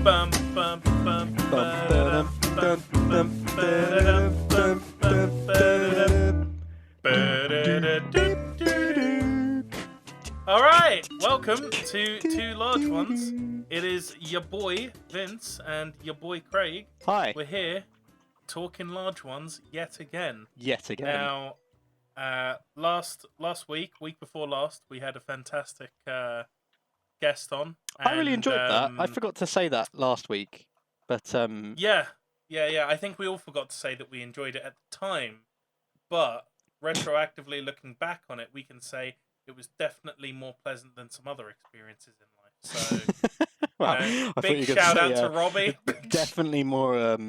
Bum, bum, bum, ba-da-dum, bum, bum, ba-da-dum, bum, bum, ba-da-dum, ba-da-da-doo-doo-doo. All right, welcome to Two Large Ones. It is your boy Vince and your boy Craig. Hi. We're here talking large ones yet again. Yet again. Now, last week before last, we had a fantastic guest on. I really enjoyed that. I and, forgot to say that last week, but Yeah. I think we all forgot to say that we enjoyed it at the time, but retroactively looking back on it, we can say it was definitely more pleasant than some other experiences in life. So, well, I thought big you were gonna shout say, out to Robbie. definitely more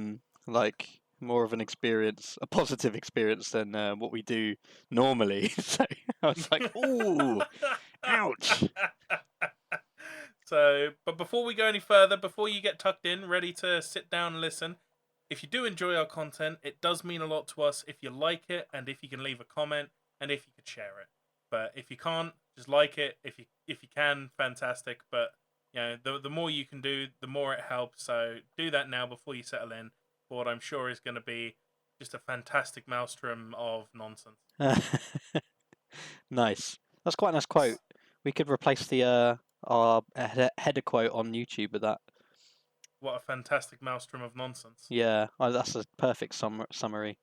more of an experience, a positive experience than what we do normally. So I was like, ooh, ouch. So, but before we go any further, before you get tucked in, ready to sit down and listen, if you do enjoy our content, it does mean a lot to us if you like it and if you can leave a comment and if you could share it. But if you can't, just like it. If you can, fantastic. But you know, the more you can do, the more it helps. So do that now before you settle in for what I'm sure is going to be just a fantastic maelstrom of nonsense. Nice. That's quite a nice quote. We could replace the our header quote on YouTube with that. What a fantastic maelstrom of nonsense. Yeah, that's a perfect summary.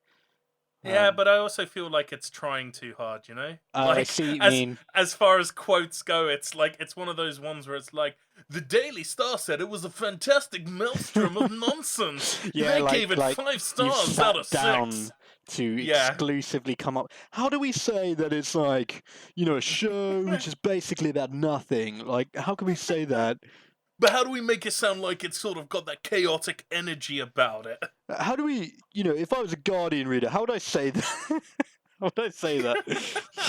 Yeah, but I also feel like it's trying too hard, you know? Like, I see what you mean. As far as quotes go, it's like it's one of those ones where it's like, the Daily Star said it was a fantastic maelstrom of nonsense. Yeah, they like, gave it like 5 stars out of 6. To exclusively come up. How do we say that it's like, a show which is basically about nothing? Like, how can we say that? But how do we make it sound like it's sort of got that chaotic energy about it? How do we, if I was a Guardian reader, how would I say that? How would I say that?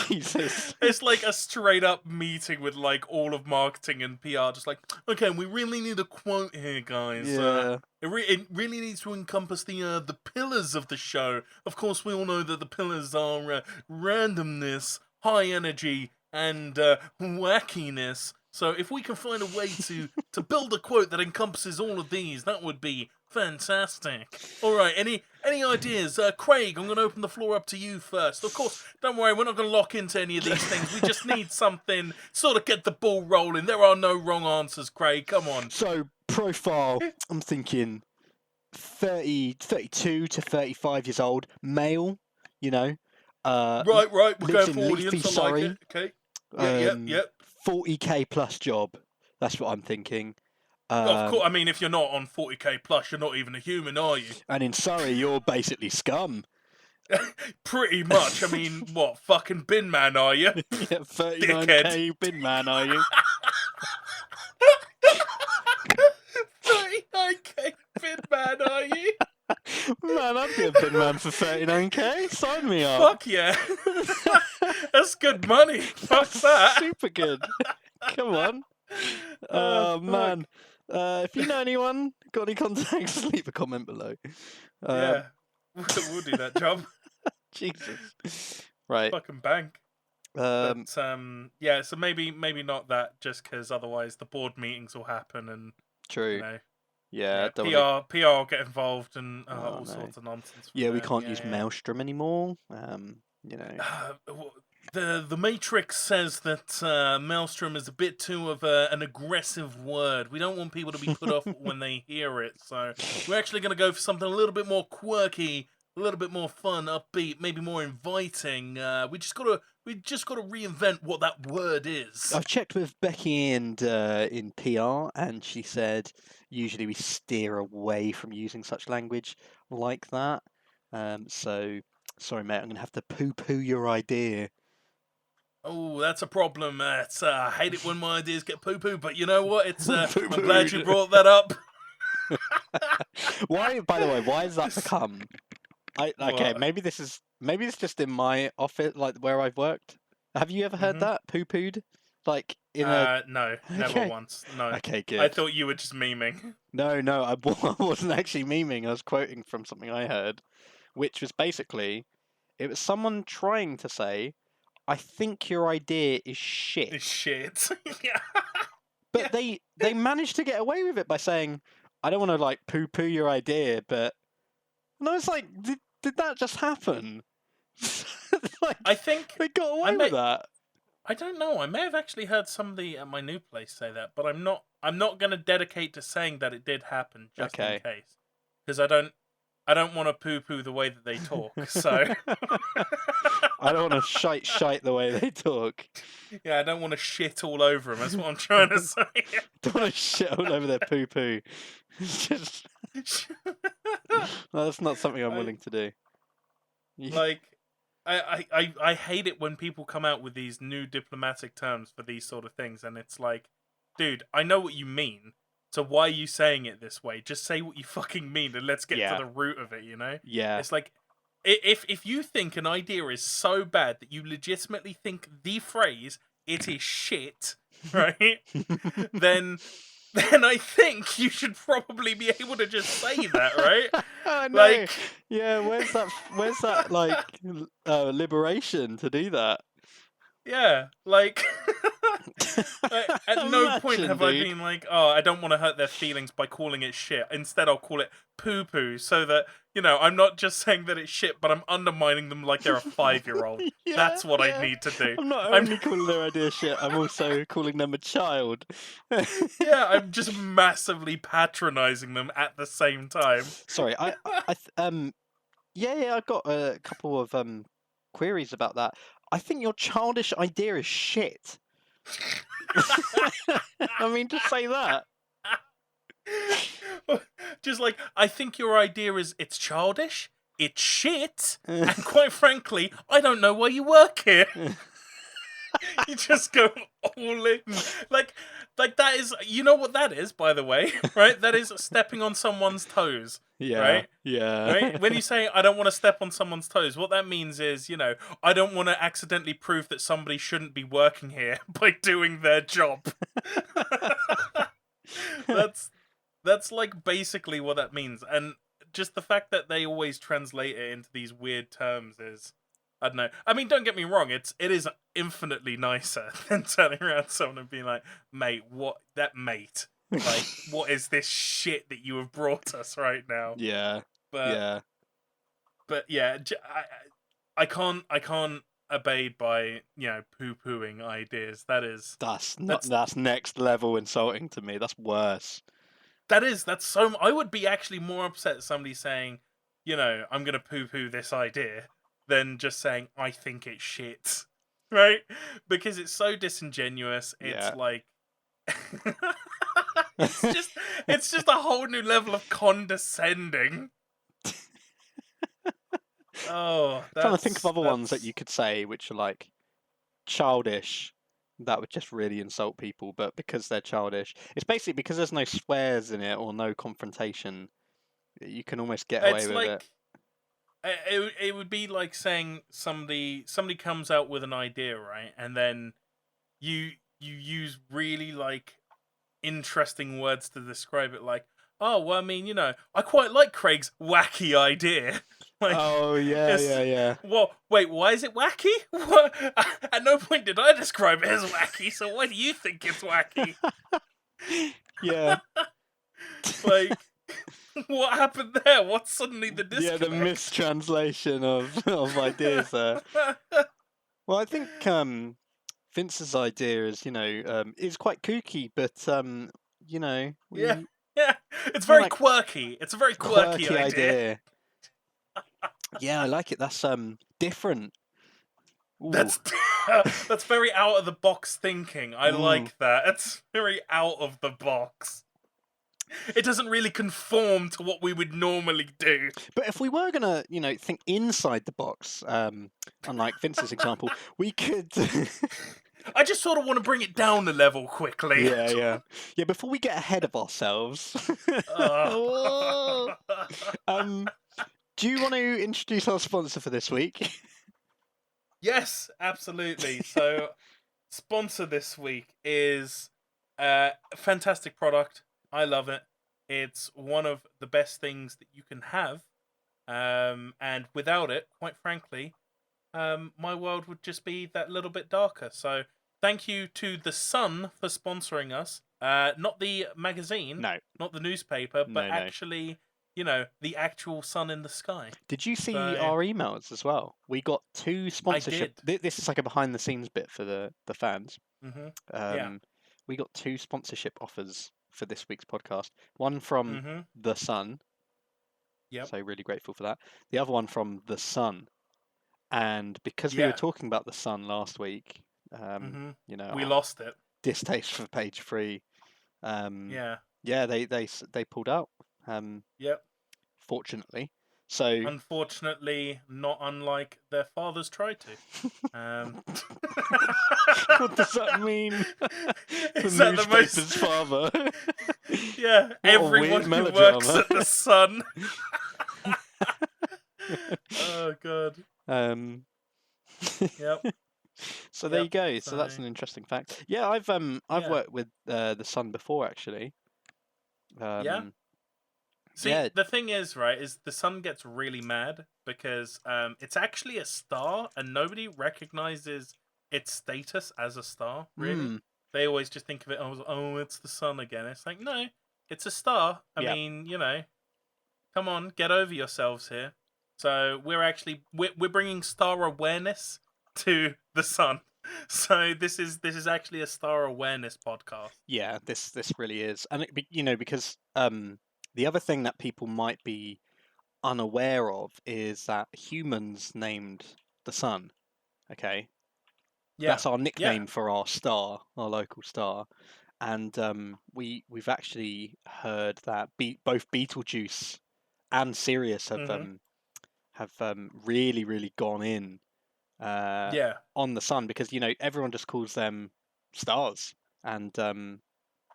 Jesus. It's like a straight up meeting with like all of marketing and PR, just like, okay, we really need a quote here, guys. Yeah. It really needs to encompass the pillars of the show. Of course, we all know that the pillars are randomness, high energy, and wackiness. So if we can find a way to build a quote that encompasses all of these, that would be fantastic. All right, any ideas? Craig, I'm going to open the floor up to you first. Of course, don't worry, we're not going to lock into any of these things. We just need something, sort of get the ball rolling. There are no wrong answers, Craig. Come on. So, profile, I'm thinking 32 to 35 years old, male, Right, we're going for audience. I like it. Okay. Yep. 40k plus job. That's what I'm thinking. Of course, I mean, if you're not on 40k plus, you're not even a human, are you? And in Surrey, you're basically scum. Pretty much. I mean, what, fucking bin man, are you? Yeah, 39k bin man, are you? 39k bin man, are you? Man, I'd be a bin man for 39k. Sign me up. Fuck yeah. That's good money. Fuck that. Super good. Come on. Oh, man. If you know anyone, got any contacts, leave a comment below. Yeah. We'll do that job. Jesus. Right. Fucking bank. Yeah, so maybe not that, just because otherwise the board meetings will happen and... True. Yeah, PR will get involved and all sorts of nonsense. Yeah, we can't use Maelstrom anymore. The Matrix says that Maelstrom is a bit too of an aggressive word. We don't want people to be put off when they hear it, so we're actually going to go for something a little bit more quirky, a little bit more fun, upbeat, maybe more inviting. We just got to reinvent what that word is. I've checked with Becky and in PR, and she said usually we steer away from using such language like that. So sorry, mate, I'm gonna have to poo-poo your idea. Oh, that's a problem. I hate it when my ideas get poo-poo, but you know what? It's I'm glad you brought that up. Why? By the way, why has that become? Maybe it's just in my office, like where I've worked. Have you ever heard that poo-pooed? Like in no, never once. No. Okay, good. I thought you were just memeing. No, I wasn't actually memeing. I was quoting from something I heard, which was basically, it was someone trying to say, I think your idea is shit. It's shit. Yeah. But they managed to get away with it by saying, I don't want to like poo-poo your idea, but and I was like, did that just happen? Like I think they got I away with may. that. I don't know. I may have actually heard somebody at my new place say that, but I'm not. I'm not going to dedicate to saying that it did happen just in Okay. case, because I don't. I don't want to poo-poo the way that they talk. So I don't want to shite the way they talk. yeah, I don't want to shit all over them. That's what I'm trying to say. Don't want to shit all over their poo-poo. It's just that's not something I'm I, willing to do. like, I hate it when people come out with these new diplomatic terms for these sort of things, and it's like, dude, I know what you mean. So why are you saying it this way? Just say what you fucking mean, and let's get to Yeah. the root of it. You know? Yeah. It's like, if you think an idea is so bad that you legitimately think the phrase "it is shit," right? then I think you should probably be able to just say that, right? Oh, no. Like, Yeah, where's that like liberation to do that? yeah, like at no point Imagine, have I dude. been like, oh, I don't want to hurt their feelings by calling it shit. Instead, I'll call it poo poo, so that I'm not just saying that it's shit, but I'm undermining them like they're a 5-year-old. Yeah, That's what yeah. I need to do. I'm not I'm only calling their idea shit, I'm also calling them a child. yeah, I'm just massively patronizing them at the same time. Sorry, yeah, I got a couple of queries about that. I think your childish idea is shit. I mean, just say that. Just like, I think your idea it's childish, it's shit, and quite frankly, I don't know why you work here. You just go all in. Like that is, you know what that is, by the way, right? That is stepping on someone's toes. Yeah, Right? yeah. Right? When you say, I don't want to step on someone's toes, what that means is, I don't want to accidentally prove that somebody shouldn't be working here by doing their job. That's like basically what that means. And just the fact that they always translate it into these weird terms is, I don't know. I mean, don't get me wrong, it is infinitely nicer than turning around to someone and being like, mate, mate? Like, what is this shit that you have brought us right now? Yeah, But yeah. but yeah, I can't abide by poo-pooing ideas. That's next level insulting to me. That's worse. That's so. I would be actually more upset at somebody saying, I'm gonna poo-poo this idea than just saying I think it's shit, right? Because it's so disingenuous. It's Yeah. like. it's just a whole new level of condescending. Oh, Trying to think of other ones that you could say which are like childish. That would just really insult people, but because they're childish, it's basically because there's no swears in it or no confrontation. You can almost get away It's with like it. it would be like saying somebody comes out with an idea, right, and then you use really like interesting words to describe it, like, oh well, I mean, I quite like Craig's wacky idea. Like, Oh yeah, yeah. Well, wait, why is it wacky? What? At no point did I describe it as wacky, so why do you think it's wacky? Yeah. Like, what happened there? What's suddenly the disconnect? Yeah, the mistranslation of ideas there. Well, I think Vince's idea is, is quite kooky, but yeah, it's very like quirky. It's a very quirky idea. Yeah, I like it. That's different. Ooh. That's very out of the box thinking. I like that. It's very out of the box. It doesn't really conform to what we would normally do. But if we were gonna, think inside the box, unlike Vince's example, we could. I just sort of want to bring it down a level quickly. Yeah. Before we get ahead of ourselves, do you want to introduce our sponsor for this week? Yes, absolutely. So, sponsor this week is a fantastic product. I love it. It's one of the best things that you can have. And without it, quite frankly, my world would just be that little bit darker. So thank you to The Sun for sponsoring us. Not the magazine, No, not the newspaper, but no. actually, the actual sun in the sky. Did you see So our emails as well? We got 2 I sponsorship. did. This is like a behind the scenes bit for the fans. Mm-hmm. Yeah. Um, we got 2 sponsorship offers for this week's podcast. One from Mm-hmm. The Sun, Yep. so really grateful for that. The other one from The Sun. And because we were Yeah. talking about The Sun last week, Mm-hmm. We our lost it. distaste for page 3, Yeah. yeah, they pulled out, Yep. fortunately. So Unfortunately, not unlike their fathers tried to. what does that mean? The Is that the newspaper's most? father. Yeah, What a everyone weird who works melodrama. at the Sun. Oh god. Um, Yep. so there you Yep. go. So that's So an interesting fact. Yeah, I've yeah. worked with the Sun before actually. Yeah. See, Yeah. the thing is, right, is the Sun gets really mad because it's actually a star and nobody recognizes its status as a star, really. Mm, They always just think of it as, oh, it's the Sun again. It's like, no, it's a star. I yeah. mean, come on, get over yourselves here. So we're bringing star awareness to the Sun. So this is actually a star awareness podcast. Yeah, this really is, and because the other thing that people might be unaware of is that humans named the sun. Okay, Yeah. that's our Yeah. nickname for our star, our local star, and we've actually heard that both Beetlejuice and Sirius Mm-hmm. have really gone in Yeah. on the sun because everyone just calls them stars, and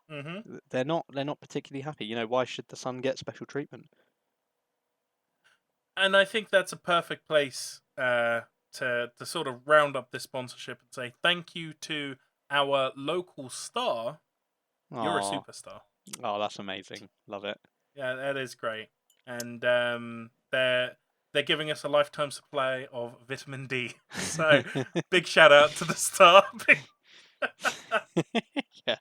Mm-hmm. they're not particularly happy. Why should the sun get special treatment? And I think that's a perfect place to sort of round up this sponsorship and say thank you to our local star. You're a Oh, superstar. that's amazing. Love it. Yeah, that is great. And they're giving us a lifetime supply of vitamin D. So big shout out to the star. Yeah,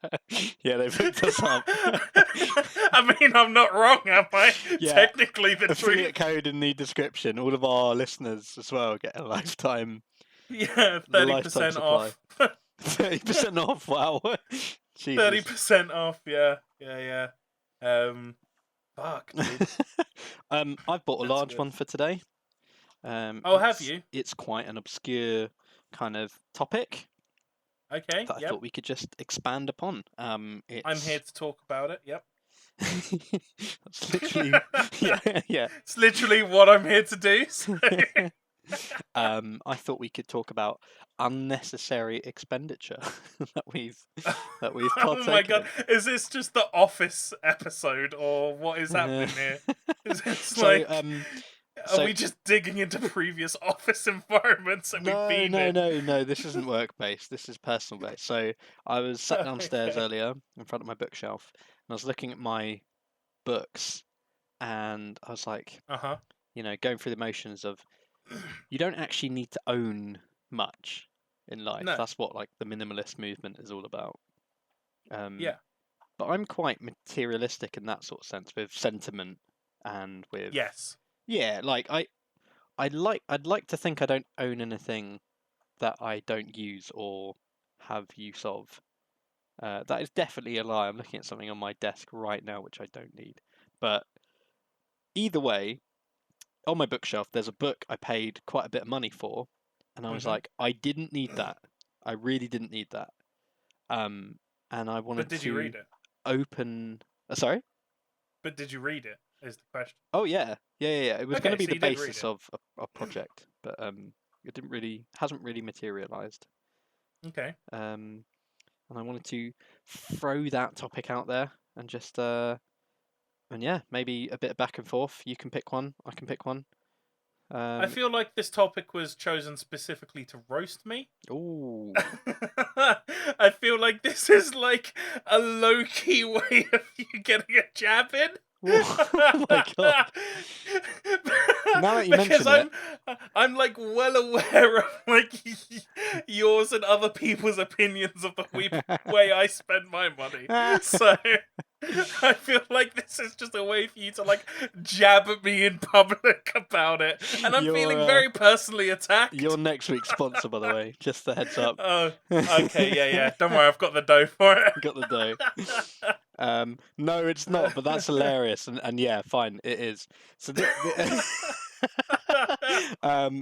yeah, they picked us up. I mean, I'm not wrong, am I? Yeah, Technically, the affiliate truth. code in the description. All of our listeners as well get a lifetime Yeah, lifetime 30% supply. off. 30% off. Wow. Jesus. 30% off. Yeah. Fuck, dude. I've bought a That's large good. one for today. Oh, have you? It's quite an obscure kind of topic Okay. that I Yep. thought we could just expand upon. I'm here to talk about it. Yep. That's literally, yeah. It's literally what I'm here to do. So. I thought we could talk about unnecessary expenditure that we've Oh my god, is this just the Office episode, or what is happening here? Is this So, are we just digging into previous Office environments that we've been in? no. This isn't work based. This is personal based. So I was sat downstairs Okay. earlier in front of my bookshelf, and I was looking at my books, and I was like, Uh-huh. going through the motions of you don't actually need to own much in life. No. That's what like the minimalist movement is all about. Yeah. But I'm quite materialistic in that sort of sense with sentiment and with Yes. yeah, like I'd like to think I don't own anything that I don't use or have use of. That is definitely a lie. I'm looking at something on my desk right now which I don't need. But either way, on my bookshelf there's a book I paid quite a bit of money for, and I was like, I didn't need that. I really didn't need that. And I wanted But did you to read it? open. Sorry. But did you read it? Is the question. Oh yeah. It was going to Okay, be so the you did read basis it. of a project, but it hasn't really materialized. Okay. And I wanted to throw that topic out there and just and yeah, maybe a bit of back and forth. You can pick one, I can pick one. I feel like this topic was chosen specifically to roast me. Ooh. I feel like this is like a low-key way of you getting a jab in. Oh my god. now that you Because mention it, I'm like well aware of like yours and other people's opinions of the way I spend my money. So I feel like this is just a way for you to like jab at me in public about it, and I'm feeling your very personally your attacked. next week's sponsor, by the way, just a heads up. Oh, okay, yeah. Don't worry, I've got the dough for it. Got the dough. No, it's not, but that's hilarious, and yeah, fine, it is. So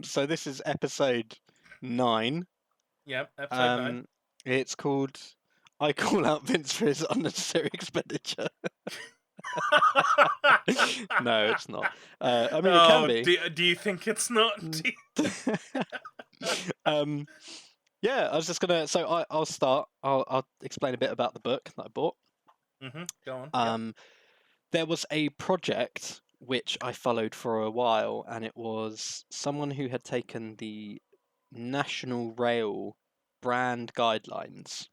so this is episode 9. Yep, episode 9. Um, it's called "I Call Out Vince for His Unnecessary Expenditure." No, it's not. I mean, it can Oh, be. do you think it's not? Yeah, I was just gonna. So I'll start. I'll explain a bit about the book that I bought. Go on. Yep. There was a project which I followed for a while, and it was someone who had taken the National Rail brand guidelines,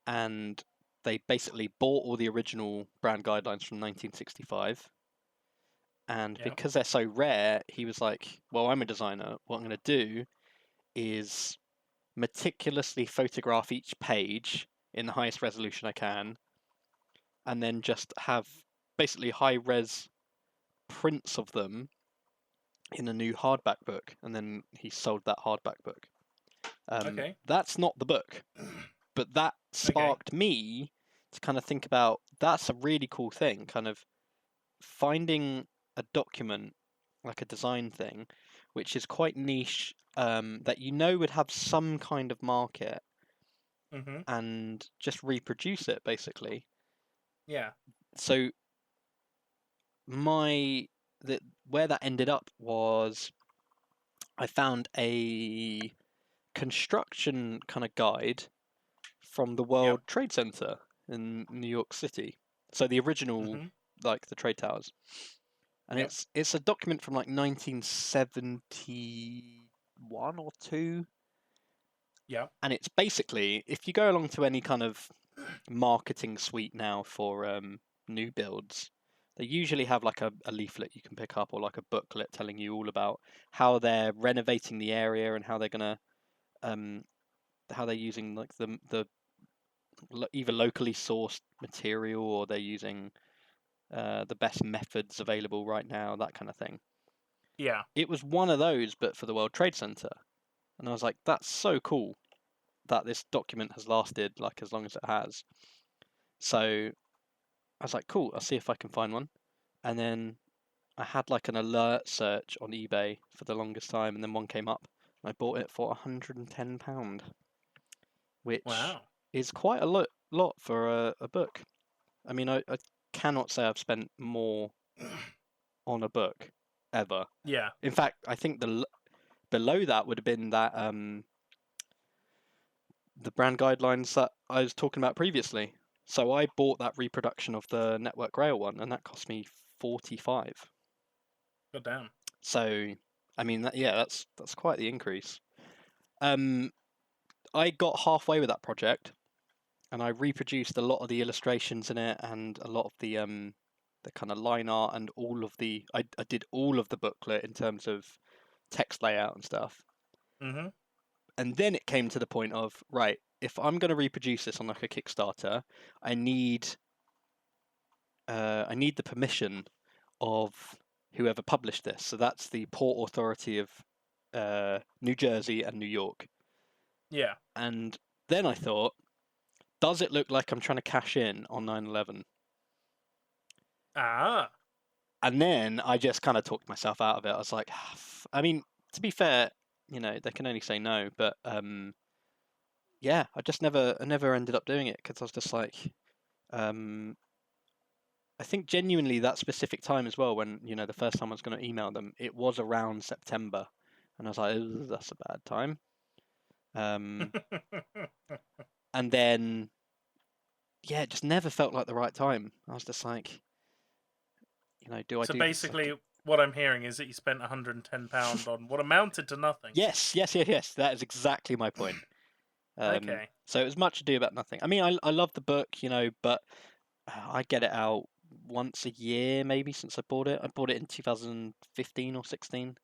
and they basically bought all the original brand guidelines from 1965. And Yep. because they're so rare, he was like, well, I'm a designer. What I'm going to do is meticulously photograph each page in the highest resolution I can, and then just have basically high-res prints of them in a new hardback book. And then he sold that hardback book. Okay. That's not the book, but that sparked me to kind of think about, that's a really cool thing, kind of finding a document, like a design thing, which is quite niche, that would have some kind of market, and just reproduce it, basically. Yeah. So where that ended up was, I found a construction kind of guide from the World Trade Center in New York City. So the original, like the trade towers. And it's a document from like 1971 or 2. Yeah. And it's basically, if you go along to any kind of marketing suite now for new builds, they usually have like a leaflet you can pick up, or like a booklet telling you all about how they're renovating the area, and how they're gonna how they're using like the either locally sourced material, or they're using the best methods available right now, that kind of thing. Yeah. It was one of those, but for the World Trade Center. And I was like, that's so cool that this document has lasted like as long as it has. So I was like, cool, I'll see if I can find one. And then I had like an alert search on eBay for the longest time, and then one came up, and I bought it for £110, which is quite a lot for a book. I mean, I cannot say I've spent more on a book ever. Yeah. In fact, I think below that would have been that the brand guidelines that I was talking about previously. So I bought that reproduction of the Network Rail one, and that cost me 45. God damn. So, I mean, that's quite the increase. I got halfway with that project, and I reproduced a lot of the illustrations in it, and a lot of the kind of line art, and all of the I did all of the booklet in terms of text layout and stuff. And then it came to the point of, right, if I'm going to reproduce this on like a Kickstarter, I need the permission of whoever published this. So that's the Port Authority of New Jersey and New York. Yeah. And then I thought, does it look like I'm trying to cash in on 9/11? Ah. And then I just kind of talked myself out of it. I was like, I mean, to be fair, they can only say no. But yeah, I never ended up doing it, because I was just like, I think genuinely that specific time as well, when the first time I was going to email them, it was around September, and I was like, that's a bad time. And then, yeah, it just never felt like the right time. I was just like, do I do this? So basically, what I'm hearing is that you spent £110 on what amounted to nothing. Yes. That is exactly my point. Okay. So it was much ado about nothing. I mean, I love the book, but I get it out once a year maybe since I bought it. I bought it in 2015 or 16.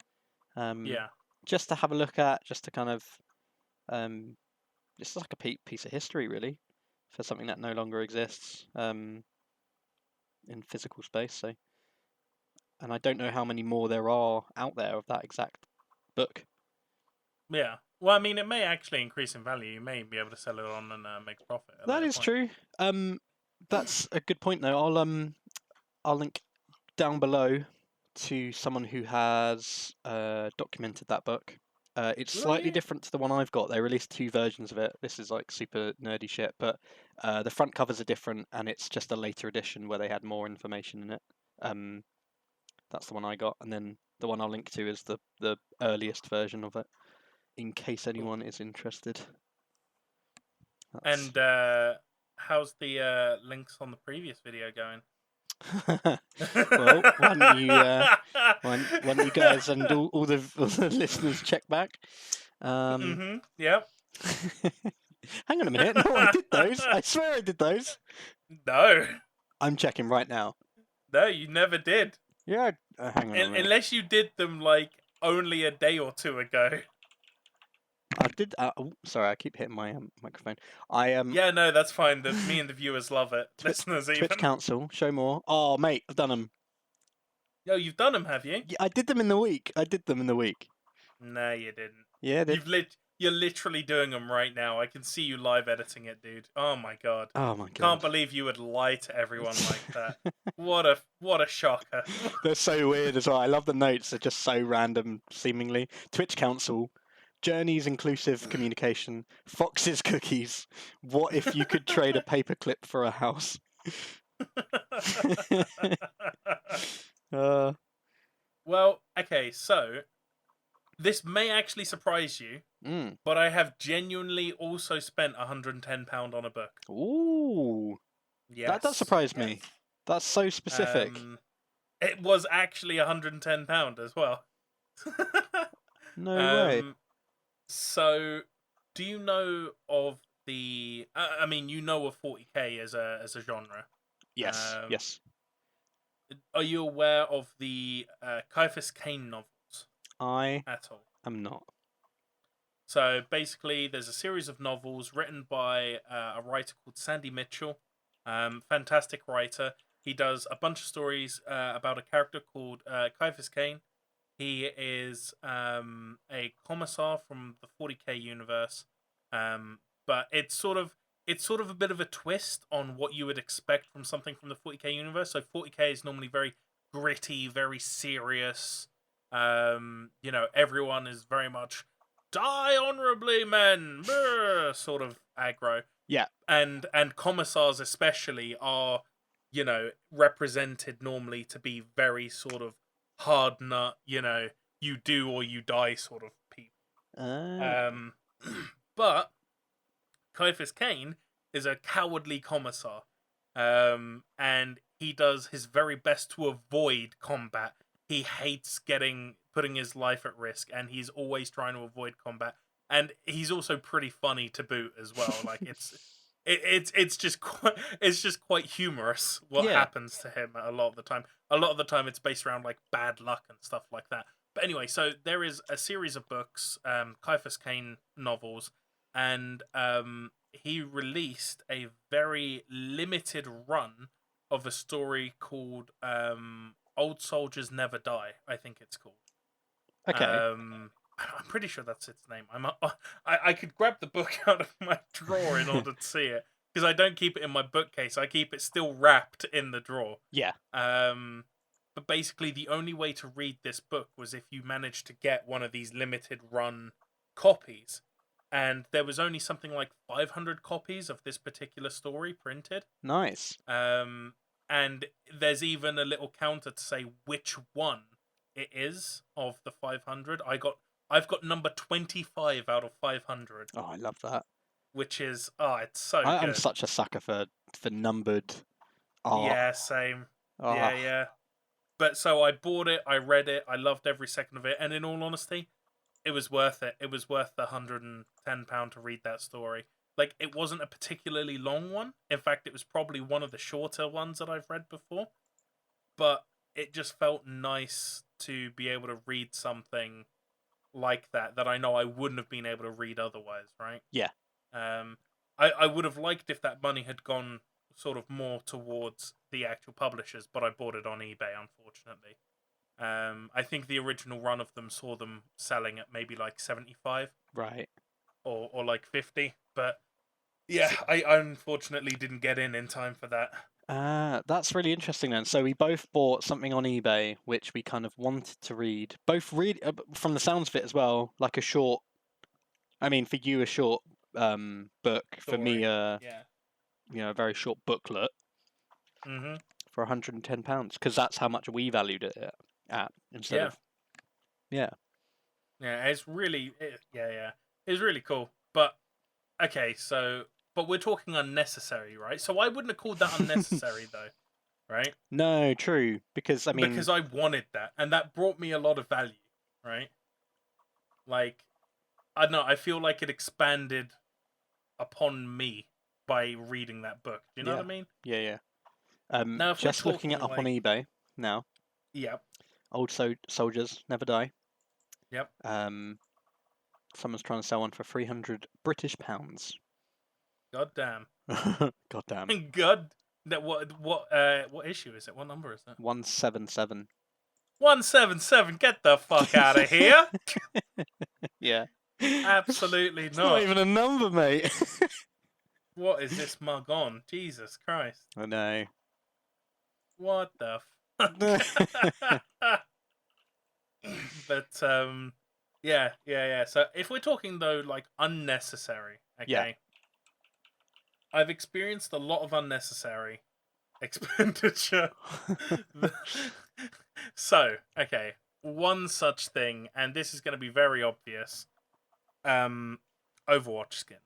Yeah. Just to have a look at, just to kind of, just like a piece of history really, for something that no longer exists in physical space. So, and I don't know how many more there are out there of that exact book. Yeah. Well, I mean, it may actually increase in value. You may be able to sell it on and make a profit at a That later is point. true. That's a good point though. I'll link down below to someone who has documented that book. It's slightly different to the one I've got. They released 2 versions of it. This is like super nerdy shit, but the front covers are different, and it's just a later edition where they had more information in it. That's the one I got, and then the one I'll link to is the earliest version of it, in case anyone is interested. And how's the links on the previous video going? Well, why don't you guys and all the listeners check back? Yep. Hang on a minute. No, I did those. I swear I did those. No. I'm checking right now. No, you never did. Yeah. Hang on a minute. Unless you did them like only a day or 2 ago. I did. Sorry, I keep hitting my microphone. Yeah, no, that's fine. Me and the viewers love it. Listeners even. Twitch Council, show more. Oh, mate, I've done them. Yo, you've done them, have you? Yeah, I did them in the week. No, you didn't. Yeah, You're literally doing them right now. I can see you live editing it, dude. Oh my god. Oh my god. Can't believe you would lie to everyone like that. What a shocker. They're so weird as well. I love the notes. They're just so random, seemingly. Twitch Council, Journey's inclusive communication, Fox's cookies. What if you could trade a paperclip for a house? Well, okay, so this may actually surprise you, but I have genuinely also spent £110 on a book. Ooh. Yes. That does surprise me. That's so specific. It was actually £110 as well. No way. So, do you know of the? I mean, you know of 40k as a genre. Yes. Yes. Are you aware of the Ciaphas Cain novels? At all? I'm not. So basically, there's a series of novels written by a writer called Sandy Mitchell. Fantastic writer. He does a bunch of stories about a character called Ciaphas Cain. He is a commissar from the 40k universe, but it's sort of a bit of a twist on what you would expect from something from the 40k universe. So 40k is normally very gritty, very serious. Everyone is very much die honorably, men, sort of aggro. Yeah. And commissars especially are, represented normally to be very sort of hard nut, you do or you die sort of people. But Ciaphas Cain is a cowardly commissar, and he does his very best to avoid combat. He hates putting his life at risk, and he's always trying to avoid combat. And he's also pretty funny to boot as well. Like it's just quite humorous what happens to him a lot of the time. A lot of the time it's based around like bad luck and stuff like that. But anyway, so there is a series of books, Ciaphas Cain novels, and he released a very limited run of a story called Old Soldiers Never Die, I think it's called. Okay. I'm pretty sure that's its name. I could grab the book out of my drawer in order to see it, because I don't keep it in my bookcase. I keep it still wrapped in the drawer. Yeah. But basically, the only way to read this book was if you managed to get one of these limited run copies. And there was only something like 500 copies of this particular story printed. Nice. And there's even a little counter to say which one it is of the 500. I've got number 25 out of 500. Oh, I love that. Which is it's so good. I'm such a sucker for numbered art. Yeah, same. Yeah. But so I bought it, I read it, I loved every second of it, and in all honesty, it was worth it. It was worth the £110 to read that story. Like, it wasn't a particularly long one. In fact, it was probably one of the shorter ones that I've read before. but it just felt nice to be able to read something like that I know I wouldn't have been able to read otherwise, right? Yeah. I would have liked if that money had gone sort of more towards the actual publishers, but I bought it on eBay, unfortunately. I think the original run of them saw them selling at maybe like 75 Right. or like 50, but yeah, I unfortunately didn't get in time for that. That's really interesting then. So we both bought something on eBay which we kind of wanted to read. Both read from the sounds of it as well, like a short. I mean, for you, a short book. For me, Story. Yeah. a very short booklet Mm-hmm. for £110 because that's how much we valued it at instead Yeah. of. Yeah. Yeah, it's really it's really cool. But okay, but we're talking unnecessary, right? So I wouldn't have called that unnecessary though, right? No, true. Because I mean, Because I wanted that, and that brought me a lot of value, right? Like, I don't know, I feel like it expanded upon me by reading that book. Do you know what I mean? yeah. Now, if we're Just looking it talking up on like, eBay now. yep, Old soldiers never die. yep, Someone's trying to sell one for £300 British. goddamn, God damn. god, that what issue is it? What number is it? 177. 177. Get the fuck out of here! Yeah. Absolutely It's not. not even a number, mate. What is this mug on? Jesus Christ! I know. What the fuck? But yeah. So if we're talking though, like unnecessary, okay. Yeah. I've experienced a lot of unnecessary expenditure. So, okay, one such thing, and this is going to be very obvious. Overwatch skins.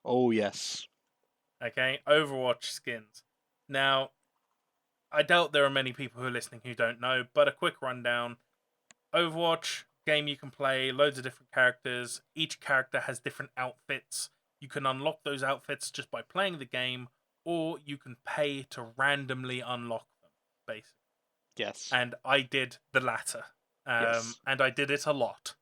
Oh, yes. Okay, Overwatch skins. Now, I doubt there are many people who are listening who don't know, but a quick rundown. Overwatch, game you can play, loads of different characters. Each character has different outfits. You can unlock those outfits just by playing the game, or you can pay to randomly unlock them, basically. Yes. And I did the latter. Yes. And I did it a lot.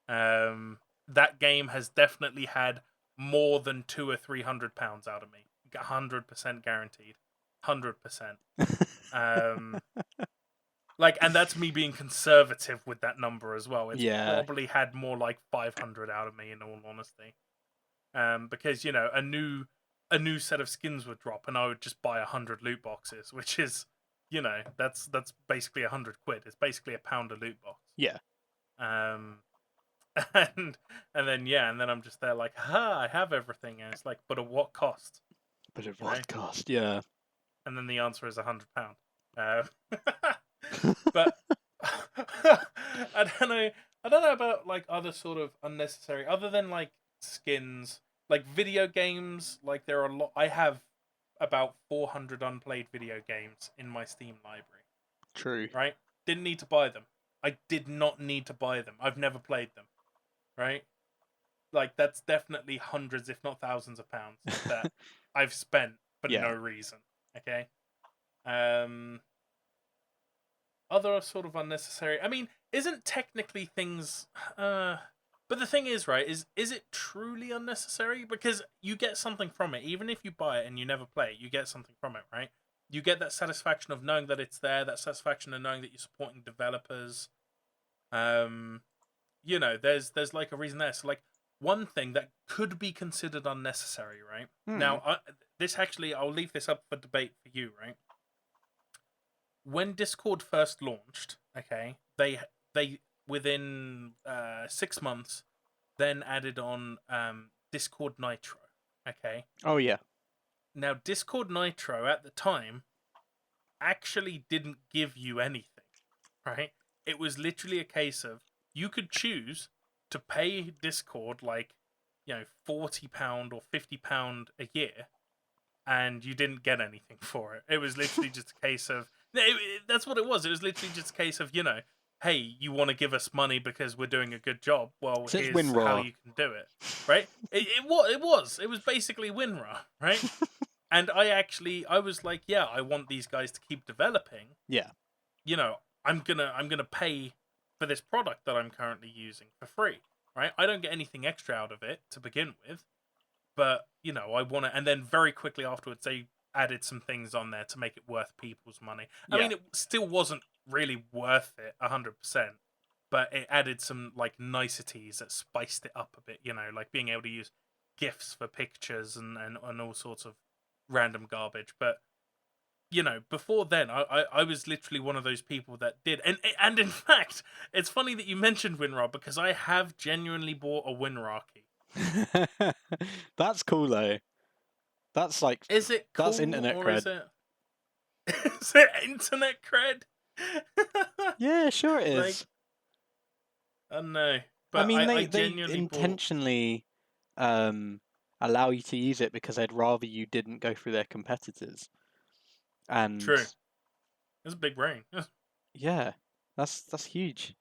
That game has definitely had more than £200 or £300 out of me. 100% guaranteed. 100%. And that's me being conservative with that number as well. It's probably had more like 500 out of me, in all honesty. Because a new set of skins would drop, and I would just buy 100 loot boxes, which is, that's basically 100 quid. It's basically £1 a loot box. Yeah. And then I'm just there like, I have everything, and it's like, but at what cost? But at what cost? Yeah. And then the answer is £100. But I don't know about like other sort of unnecessary, other than like skins, like video games. Like there are a lot. I have about 400 unplayed video games in my Steam library. True. Right? Didn't need to buy them. I did not need to buy them. I've never played them. Right? Like that's definitely hundreds, if not thousands of pounds that I've spent for no reason. Okay? Other sort of unnecessary. I mean, isn't technically things but the thing is, right, is it truly unnecessary? Because you get something from it. Even if you buy it and you never play it, you get something from it, right? You get that satisfaction of knowing that it's there, that satisfaction of knowing that you're supporting developers. There's like a reason there. So like one thing that could be considered unnecessary, right? Now, I'll leave this up for debate for you, right? When Discord first launched, okay, they within 6 months then added on Discord Nitro, okay? Oh, yeah. Now, Discord Nitro at the time actually didn't give you anything, right? It was literally a case of you could choose to pay Discord like, £40 or £50 a year, and you didn't get anything for it. It was literally just a case of... that's what it was. It was literally just a case of, hey, you want to give us money because we're doing a good job? Well, So here's WinRAR. how you can do it, right? It was basically WinRAR, right? And I was like, yeah, I want these guys to keep developing. Yeah. I'm gonna pay for this product that I'm currently using for free, right? I don't get anything extra out of it to begin with, but I want to. And then very quickly afterwards, they added some things on there to make it worth people's money. I Yeah. mean, it still wasn't really worth it 100%, but it added some like niceties that spiced it up a bit. Like being able to use GIFs for pictures and all sorts of random garbage. But before then, I was literally one of those people that did, and in fact, it's funny that you mentioned WinRAR because I have genuinely bought a WinRAR key. That's cool though. That's like Is it that's cool internet or cred. is it internet cred? Yeah, sure it Like, is. I don't know, I but mean, I they genuinely bought. intentionally allow you to use it because they'd rather you didn't go through their competitors. And True, it's a big brain. yeah, that's huge.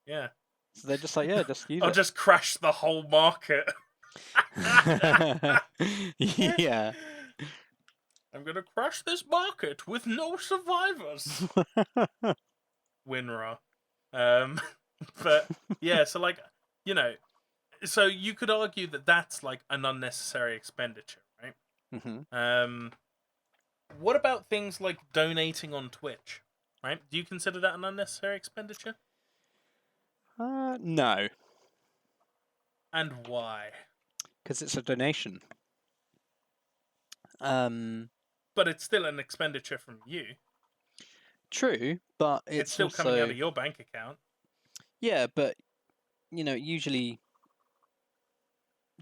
Yeah, So they're just like, yeah, just use I'll it. just crash the whole market. Yeah. I'm gonna crash this market with no survivors. WinRAR. Um, but yeah, so like you know, so you could argue that that's like an unnecessary expenditure, right? hmm What about things like donating on Twitch? Right? Do you consider that an unnecessary expenditure? No, And why? because it's a donation. Um, But it's still an expenditure from you. True, but It's it's still coming out also of your bank account. yeah, but usually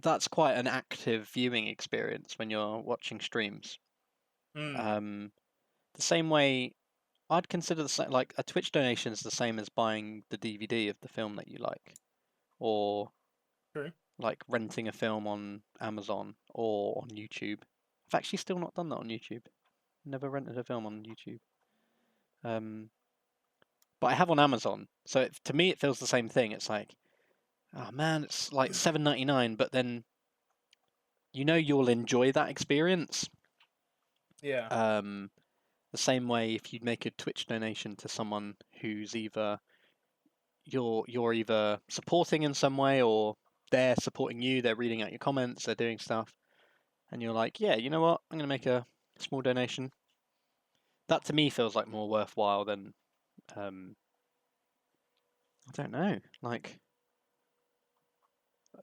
that's quite an active viewing experience when you're watching streams. Hmm. Um, the same way I'd consider the same, like a Twitch donation is the same as buying the DVD of the film that you like, or True. like renting a film on Amazon or on YouTube. I've actually still not done that on YouTube. Never rented a film on YouTube. Um, but I have on Amazon. So to me, it feels the same thing. It's like, oh man, it's like $7.99, but then you'll enjoy that experience. Yeah. Um, the same way if you'd make a Twitch donation to someone who's either you're either supporting in some way or they're supporting you, they're reading out your comments, they're doing stuff, and you're like, yeah, you know what, I'm gonna make a small donation. That to me feels like more worthwhile than um, I don't know, like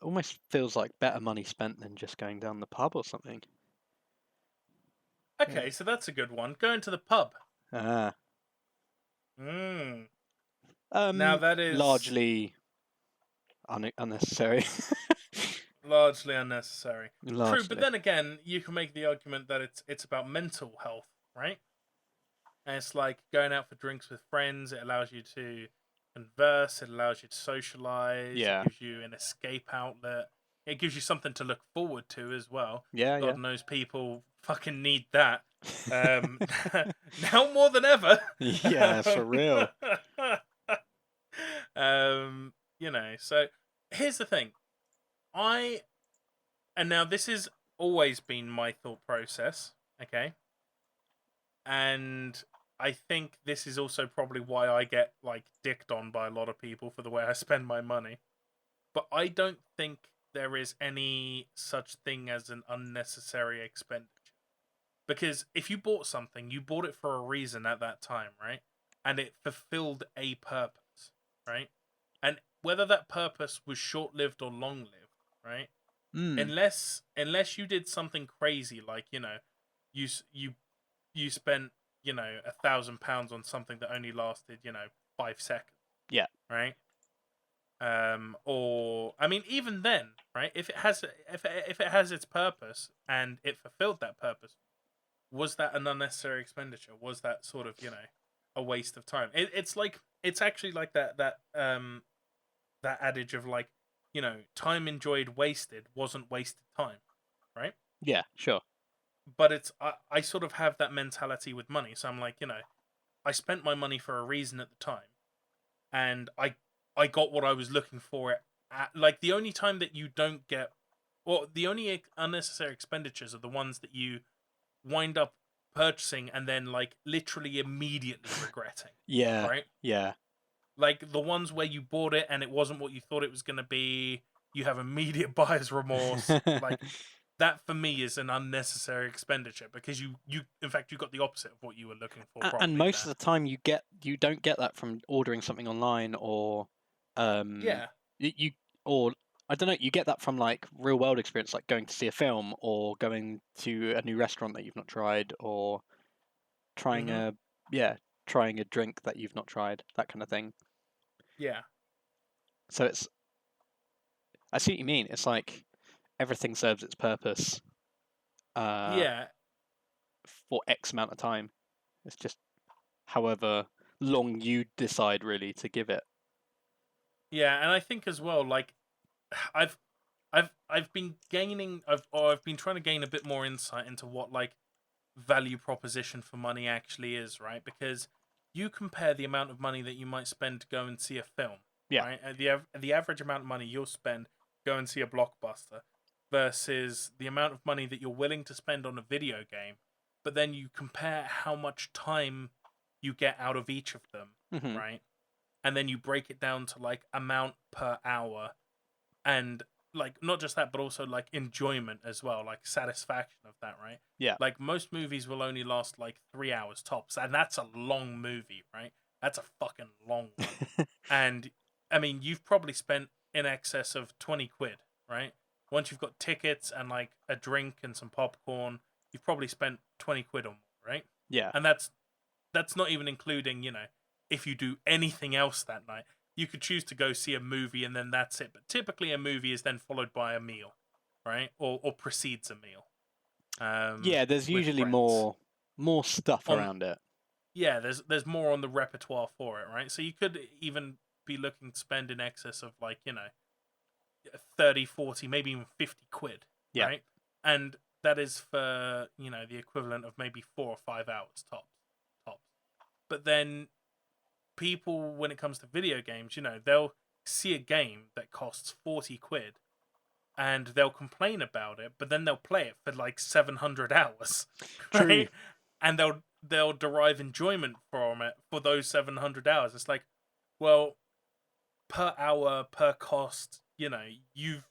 almost feels like better money spent than just going down the pub or something. Yeah. Okay, so that's a good one. Going to the pub. Ah. Hmm. Now that is Largely unnecessary. largely unnecessary. True, but Largely. then again, you can make the argument that it's about mental health, right? And it's like going out for drinks with friends. It allows you to converse. It allows you to socialize. It Yeah. gives you an escape outlet. It gives you something to look forward to as well. Yeah, yeah. God knows people fucking need that. Um, now more than ever. Yeah, for real. So here's the thing. I and now this has always been my thought process, okay? And I think this is also probably why I get like dicked on by a lot of people for the way I spend my money. But I don't think there is any such thing as an unnecessary expenditure. Because if you bought something, you bought it for a reason at that time, right? And it fulfilled a purpose, right? And whether that purpose was short-lived or long-lived, right? Mm. Unless you did something crazy like, you you spent, £1,000 on something that only lasted, 5 seconds, Yeah. right? Or I mean, even then, right? If it has its purpose and it fulfilled that purpose, was that an unnecessary expenditure? Was that sort of, a waste of time? It's actually like that adage of like, time enjoyed wasted wasn't wasted time, right? Yeah, sure. But I sort of have that mentality with money, so I'm like, I spent my money for a reason at the time, and I got what I was looking for. Like the only time that you don't get, or the only unnecessary expenditures are the ones that you wind up purchasing and then like literally immediately regretting, Yeah, right? yeah. Like the ones where you bought it and it wasn't what you thought it was going to be, you have immediate buyer's remorse. Like that for me is an unnecessary expenditure because you in fact you got the opposite of what you were looking for And probably most there. of the time you don't get that from ordering something online or Yeah. you or I don't know, you get that from like real world experience, like going to see a film or going to a new restaurant that you've not tried, or trying Mhm. a yeah, trying a drink that you've not tried, that kind of thing. Yeah. So I see what you mean. It's like everything serves its purpose uh Yeah. for X amount of time. It's just however long you decide really to give it. Yeah, and I think as well like I've I've been gaining I've been trying to gain a bit more insight into what like value proposition for money actually is, right? Because you compare the amount of money that you might spend to go and see a film, Yeah. right? The average amount of money you'll spend go and see a blockbuster versus the amount of money that you're willing to spend on a video game, but then you compare how much time you get out of each of them, Hmm. right? And then you break it down to like amount per hour and like not just that but also like enjoyment as well, like satisfaction of that, right? Yeah. Like most movies will only last like 3 hours tops, and that's a long movie, right? That's a fucking long one. And I mean you've probably spent in excess of 20 quid, right? Once you've got tickets and like a drink and some popcorn, you've probably spent 20 quid or more, right? Yeah. And that's not even including, if you do anything else that night. You could choose to go see a movie and then that's it. But typically a movie is then followed by a meal, right? Or precedes a meal. Yeah, there's With usually friends. more stuff On around it. Yeah, there's more on the repertoire for it, right? So you could even be looking to spend in excess of like, 30, 40, maybe even 50 quid, Yeah. right? And that is for, the equivalent of maybe 4 or 5 hours tops. But then people, when it comes to video games, they'll see a game that costs 40 quid and they'll complain about it, but then they'll play it for like 700 hours, True. right? And they'll derive enjoyment from it for those 700 hours. It's like, well, per hour, per cost, you've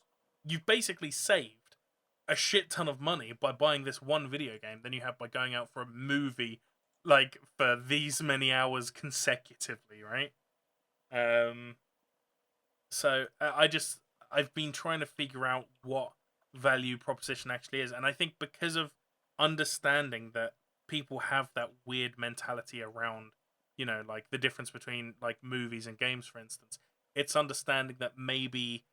basically saved a shit ton of money by buying this one video game than you have by going out for a movie like for these many hours consecutively, right? Um, so I've been trying to figure out what value proposition actually is, and I think because of understanding that people have that weird mentality around, like the difference between like movies and games, for instance, it's understanding that maybe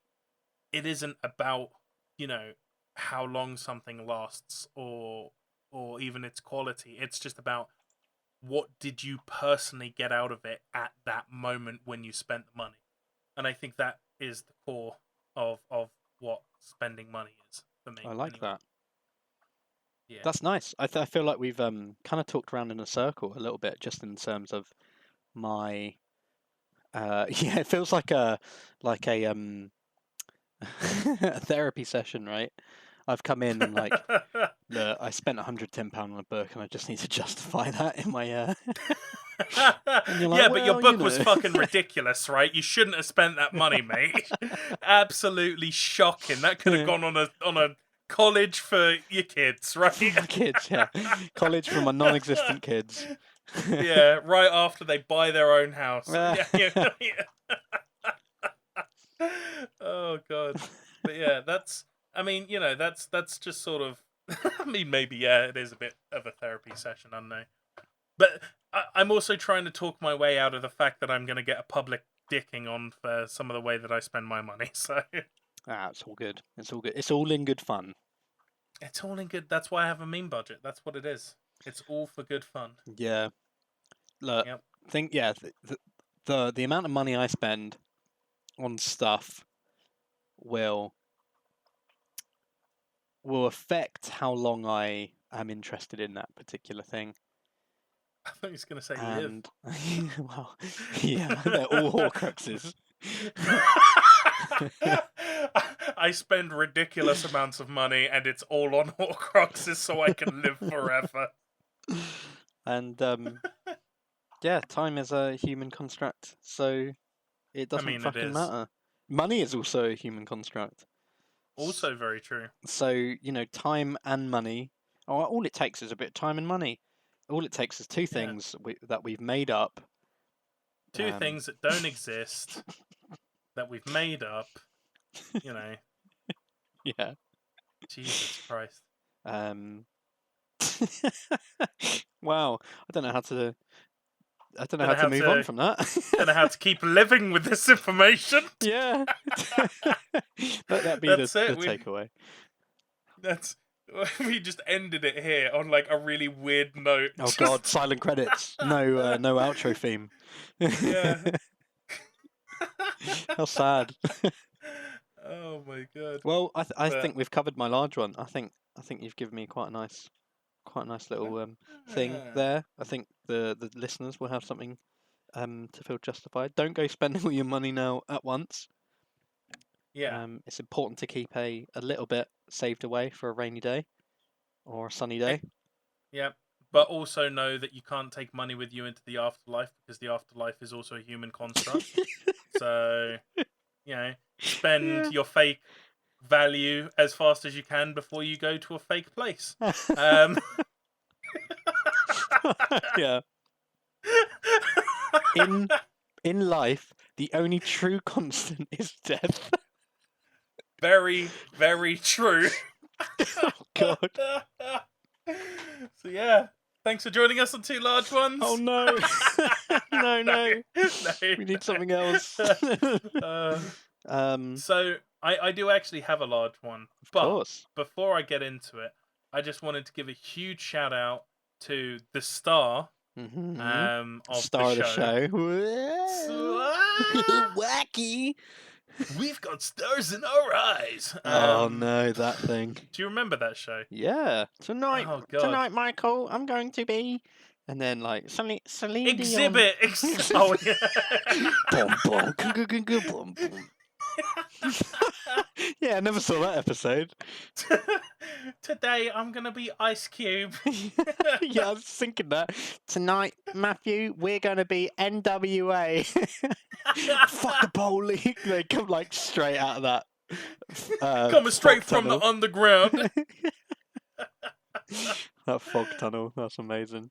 it isn't about, you know, how long something lasts or even its quality. It's just about what did you personally get out of it at that moment when you spent the money. And I think that is the core of what spending money is for me I like anyway. that. Yeah. That's nice. I feel like we've kind of talked around in a circle a little bit, just in terms of my yeah, it feels like a therapy session, right? I've come in and like, look, I spent £110 on a book, and I just need to justify that in my and you're like, Yeah, but your well, you book was know. fucking ridiculous, right? You shouldn't have spent that money, mate. Absolutely shocking. That could have gone on a college for your kids, right? For my kids, yeah. College for my non-existent kids. Yeah, right after they buy their own house. Yeah, yeah. Oh god. But yeah, that's I mean, that's just sort of I mean maybe yeah, it is a bit of a therapy session, I don't know. But I'm also trying to talk my way out of the fact that I'm going to get a public dicking on for some of the way that I spend my money. So It's all good. It's all good. It's all in good fun. it's all in good. That's why I have a meme budget. That's what it is. It's all for good fun. Yeah. Look, Yep. yeah, the amount of money I spend on stuff will affect how long I am interested in that particular thing. I thought he was going to say live. And well, yeah, they're all Horcruxes. I spend ridiculous amounts of money and it's all on Horcruxes so I can live forever. And yeah, time is a human construct, so it doesn't mean, it fucking is. matter. Money is also a human construct. Also very true. So, you know, time and money, all it takes is a bit of time and money. All it takes is two Yeah. things that we've made up. Two things that don't exist that we've made up. You know. Yeah. Jesus Christ. Wow. I don't know how to Don't know how move on from that. Don't know how to keep living with this information. Yeah. Let that be That's the it. takeaway. We just ended it here on like a really weird note. Oh God, silent credits. No no outro theme. Yeah. How sad. Oh my God. Well, I think we've covered my large one. I think you've given me quite a nice little thing there. I think the listeners will have something to feel justified. Don't go spending all your money now at once. Yeah. It's important to keep a little bit saved away for a rainy day or a sunny day. Yeah. But also know that you can't take money with you into the afterlife, because the afterlife is also a human construct. So, you know, spend your fake value as fast as you can before you go to a fake place. Yeah. In life, the only true constant is death. Very, very true. Oh God. So yeah, thanks for joining us on Two Large Ones. Oh no. No. We need something else. So I do actually have a large one. Of course. Before I get into it, I just wanted to give a huge shout out to the star of Star the show. Wacky. We've got stars in our eyes. Oh no, that thing. Do you remember that show? Yeah. Tonight, Oh, God. tonight, Michael, I'm going to be, and then like Celine Exhibit. Oh yeah. Boom, boom, boom, boom. Yeah, I never saw that episode. Today I'm gonna be Ice Cube. Yeah, I was thinking that. Tonight, Matthew, we're gonna be NWA. Fuck the police. They come like straight out of that. Coming straight fog from tunnel. the underground. That fog tunnel, that's amazing.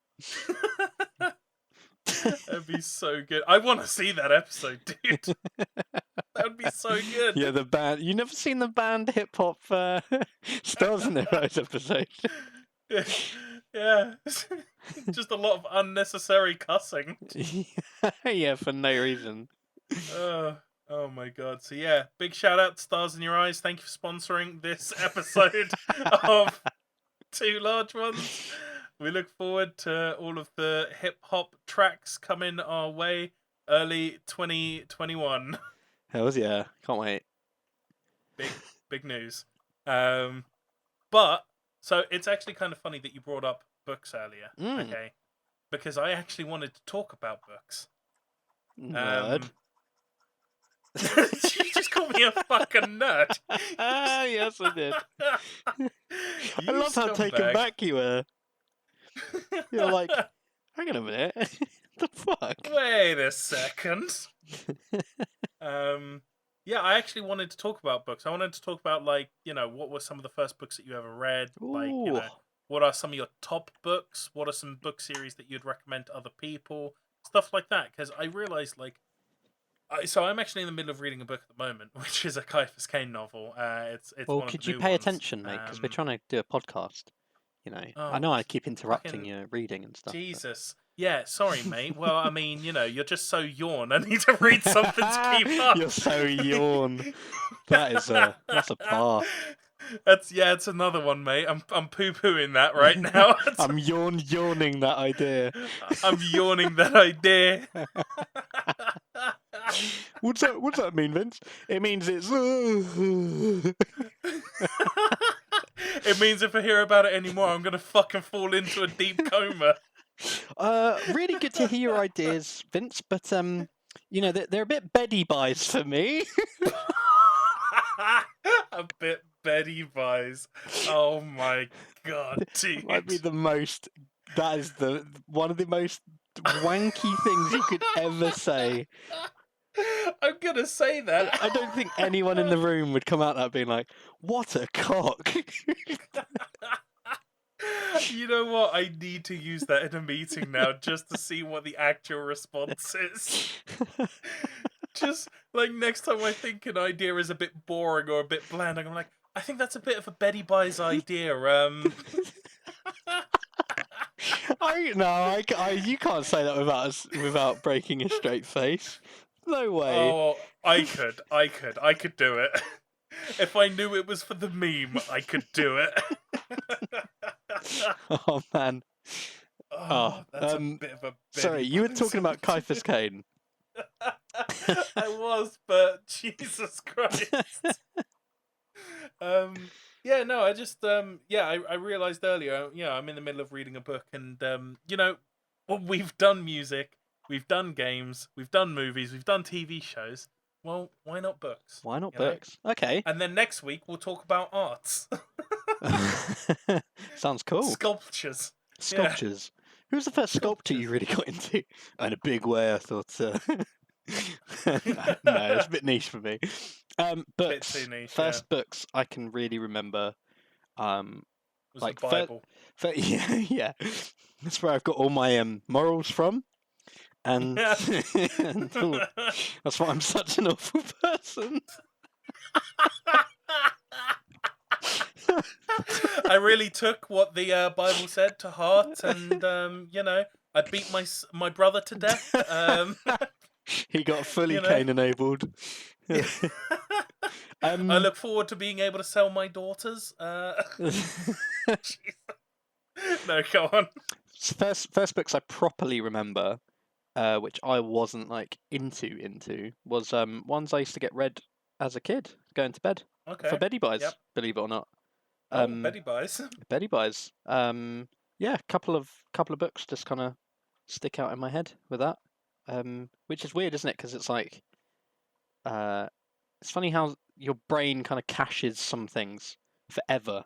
That'd be so good. I want to see that episode, dude. That would be so good. Yeah, the band. You never seen the band hip hop Stars in the Rise episode? Yeah. Just a lot of unnecessary cussing. Yeah, for no reason. Oh my God. So yeah, big shout out to Stars in Your Eyes. Thank you for sponsoring this episode of Two Large Ones. We look forward to all of the hip hop tracks coming our way early 2021. Hells yeah, can't wait. Big news. But so it's actually kind of funny that you brought up books earlier. Okay, because I actually wanted to talk about books. Nerd. You just called me a fucking nerd. Yes, I did. I love how taken back you were. You're like, hang on a minute. The fuck? Wait a second. Yeah, I actually wanted to talk about books. I wanted to talk about, like, you know, what were some of the first books that you ever read? Ooh. Like, you know, what are some of your top books? What are some book series that you'd recommend to other people? Stuff like that. Because I realized, like, so I'm actually in the middle of reading a book at the moment, which is a Ciaphas Cain novel. It's well, one could of the you new pay ones. attention, mate? Because we're trying to do a podcast. You know, I Oh, know I keep interrupting fucking your reading and stuff. Jesus. Yeah, sorry, mate. Well, I mean, you know, you're just so yawn. I need to read something to keep up. You're so yawn. That's a par. It's another one, mate. I'm poo-pooing that right now. I'm yawning that idea. I'm yawning that idea. What's that mean, Vince? It means it's. It means if I hear about it anymore, I'm gonna fucking fall into a deep coma. Really good to hear your ideas, Vince, but you know, they're a bit beddy buys for me. A bit Betty buys. Oh my God, dude. Might be the most That is one of the most wanky things you could ever say. I'm gonna say that. I don't think anyone in the room would come out that being like, "What a cock!" You know what? I need to use that in a meeting now just to see what the actual response is. Just like next time I think an idea is a bit boring or a bit bland, I'm like, I think that's a bit of a Betty Buys idea. You can't say that without breaking a straight face. No way. Oh, I could do it. If I knew it was for the meme, I could do it. Oh man. That's a bit of a sorry, you were talking about Ciaphas Cain. I was, but Jesus Christ. Yeah, no, I just I realized earlier, I'm in the middle of reading a book, and well, we've done music, we've done games, we've done movies, we've done TV shows. Well, why not books? Why not books? Okay. And then next week we'll talk about arts. Sounds cool. Sculptures. Sculptures. Yeah. Who's the first sculptor you really got into? In a big way, I thought. No, it's a bit niche for me. Books. Bit too niche, first books I can really remember. Was like the Bible. Yeah. That's where I've got all my morals from. And, and that's why I'm such an awful person. I really took what the Bible said to heart, and I beat my brother to death. He got fully Cain enabled. I look forward to being able to sell my daughters. No, go on. First books I properly remember, which I wasn't like into, was ones I used to get read as a kid, going to bed. Okay. For Betty Buys, believe it or not. Betty Buys. Betty Buys. Yeah, couple of books just kind of stick out in my head with that. Which is weird, isn't it? Because it's like, it's funny how your brain kind of caches some things forever.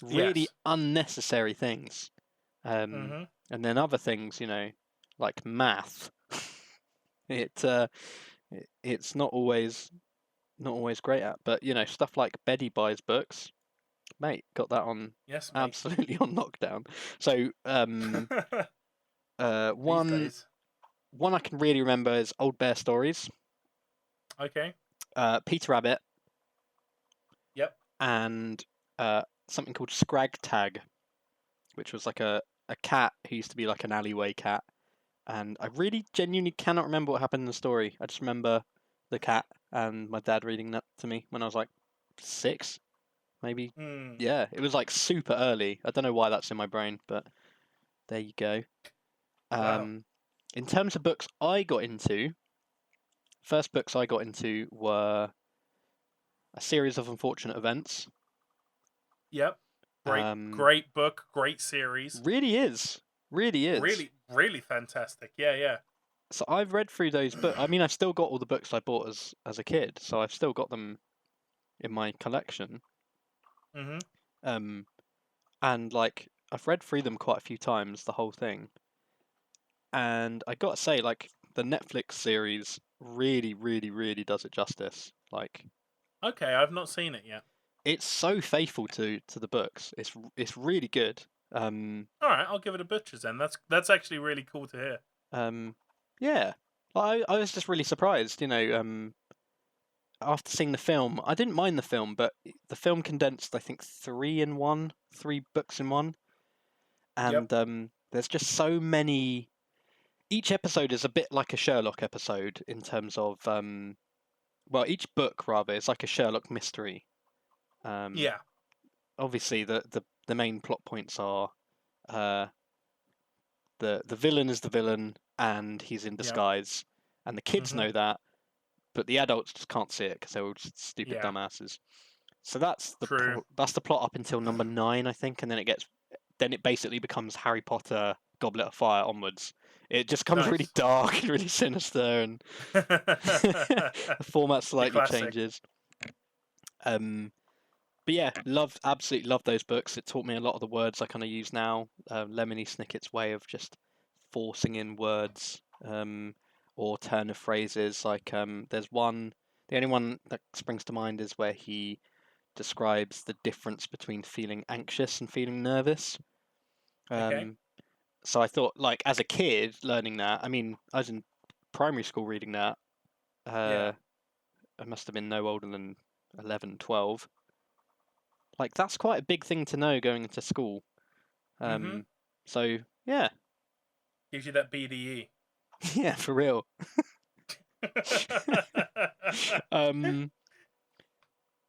Really unnecessary things. And then other things, like math. It's not always great at, but stuff like Betty Buys books, mate, got that on absolutely on lockdown. So one I can really remember is Old Bear Stories. Okay. Peter Rabbit. Yep. And something called Scrag Tag, which was like a cat who used to be like an alleyway cat. And I really genuinely cannot remember what happened in the story. I just remember the cat and my dad reading that to me when I was like 6, maybe. Yeah, it was like super early. I don't know why that's in my brain, but there you go. Wow. In terms of books I got into, first books I got into were A Series of Unfortunate Events. Yep. Great book, great series. Really is. Really fantastic. Yeah. So I've read through those books. I mean, I still got all the books I bought as a kid, so I've still got them in my collection. And like I've read through them quite a few times, the whole thing. And I gotta say, like the Netflix series really, really, really does it justice. Like, okay, I've not seen it yet. It's so faithful to the books. It's really good. All right, I'll give it a butcher's then. That's actually really cool to hear. Yeah, I was just really surprised. After seeing the film, I didn't mind the film, but the film condensed, I think, 3 books in one, and there's just so many. Each episode is a bit like a Sherlock episode in terms of, each book rather is like a Sherlock mystery. Yeah. Obviously, the main plot points are, the villain is the villain and he's in disguise, and the kids know that, but the adults just can't see it because they're all just stupid dumbasses. So that's the plot up until number 9, I think, and then it basically becomes Harry Potter, Goblet of Fire onwards. It just becomes really dark and really sinister, and the format slightly changes. But But yeah, absolutely love those books. It taught me a lot of the words I kind of use now. Lemony Snicket's way of just forcing in words or turn of phrases. Like there's one, the only one that springs to mind is where he describes the difference between feeling anxious and feeling nervous. Okay. So I thought, like, as a kid learning that, I mean, I was in primary school reading that. Yeah. I must have been no older than 11, 12. Like, that's quite a big thing to know going into school. Mm-hmm. So, yeah. Gives you that BDE. Yeah, for real. Um,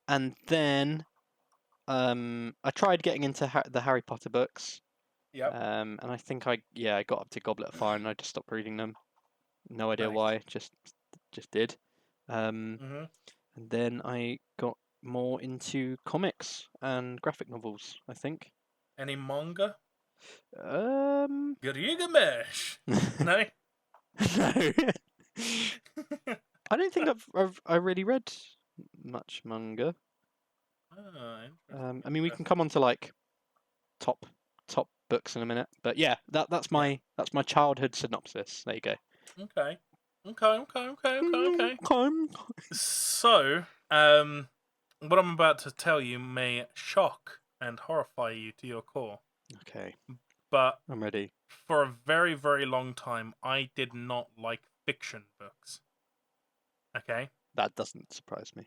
and then I tried getting into the Harry Potter books. Yep. And I think I got up to Goblet of Fire and I just stopped reading them. No idea Nice. why, just did. Mm-hmm. And then I got more into comics and graphic novels, I think. Any manga? Um, Gilgamesh. No. no. I don't think I really read much manga. Oh, I mean, we can come on to like top books in a minute, but yeah, that's Yeah. my childhood synopsis. There you go. Okay. Okay. Time. So, what I'm about to tell you may shock and horrify you to your core, Okay, but I'm ready. for a very, very long time, I did not like fiction books. Okay? That doesn't surprise me.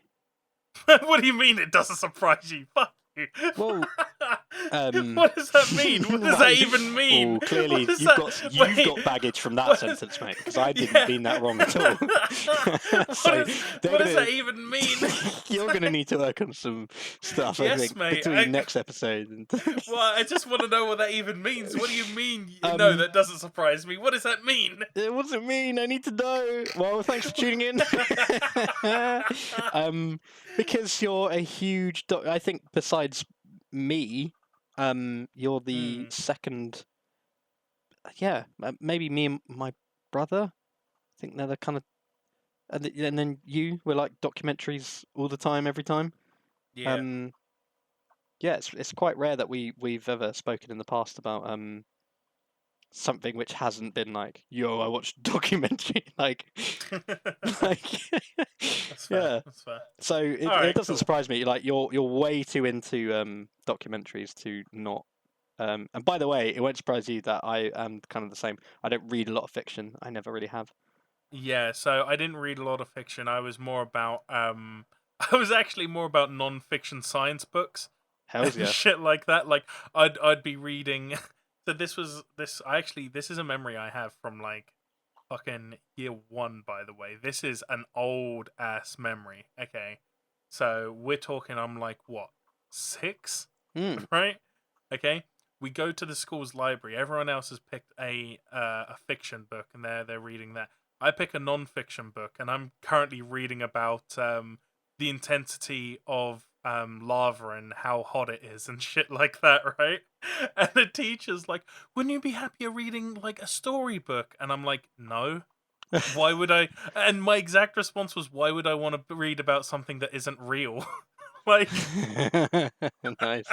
What do you mean it doesn't surprise you? Fuck you. Well, what does that mean? What does that even mean? Oh, clearly What is you've that? got baggage from that sentence, mate. Because I didn't Yeah. mean that wrong at all. So what does that even mean? you're gonna need to work on some stuff, I Yes, think, mate, between next episode and. Well, I just want to know what that even means. What do you mean? No, Um, that doesn't surprise me. What does that mean? What does it mean? I need to know. Well, thanks for tuning in. Because you're a huge. I think besides me, you're the second. Yeah, maybe me and my brother. I think they're the kind of. And then you were like documentaries all the time, every time. Yeah. Yeah, it's quite rare that we've ever spoken in the past about something which hasn't been like, yo, I watched a documentary, like That's fair. yeah. That's fair. So it doesn't surprise me. Like you're way too into documentaries to not. And by the way, it won't surprise you that I am kind of the same. I don't read a lot of fiction. I never really have. Yeah, so I didn't read a lot of fiction. I was more about I was actually more about non-fiction science books Hells and yeah. shit like that. Like I'd be reading so this is a memory I have from like fucking year 1, by the way. This is an old ass memory. Okay. So we're talking I'm like what? 6? Right? Okay. We go to the school's library. Everyone else has picked a fiction book and they're reading that. I pick a non-fiction book, and I'm currently reading about the intensity of lava and how hot it is and shit like that, right? And the teacher's like, "Wouldn't you be happier reading like a storybook?" And I'm like, "No. Why would I?" And my exact response was, "Why would I want to read about something that isn't real?" Like, nice.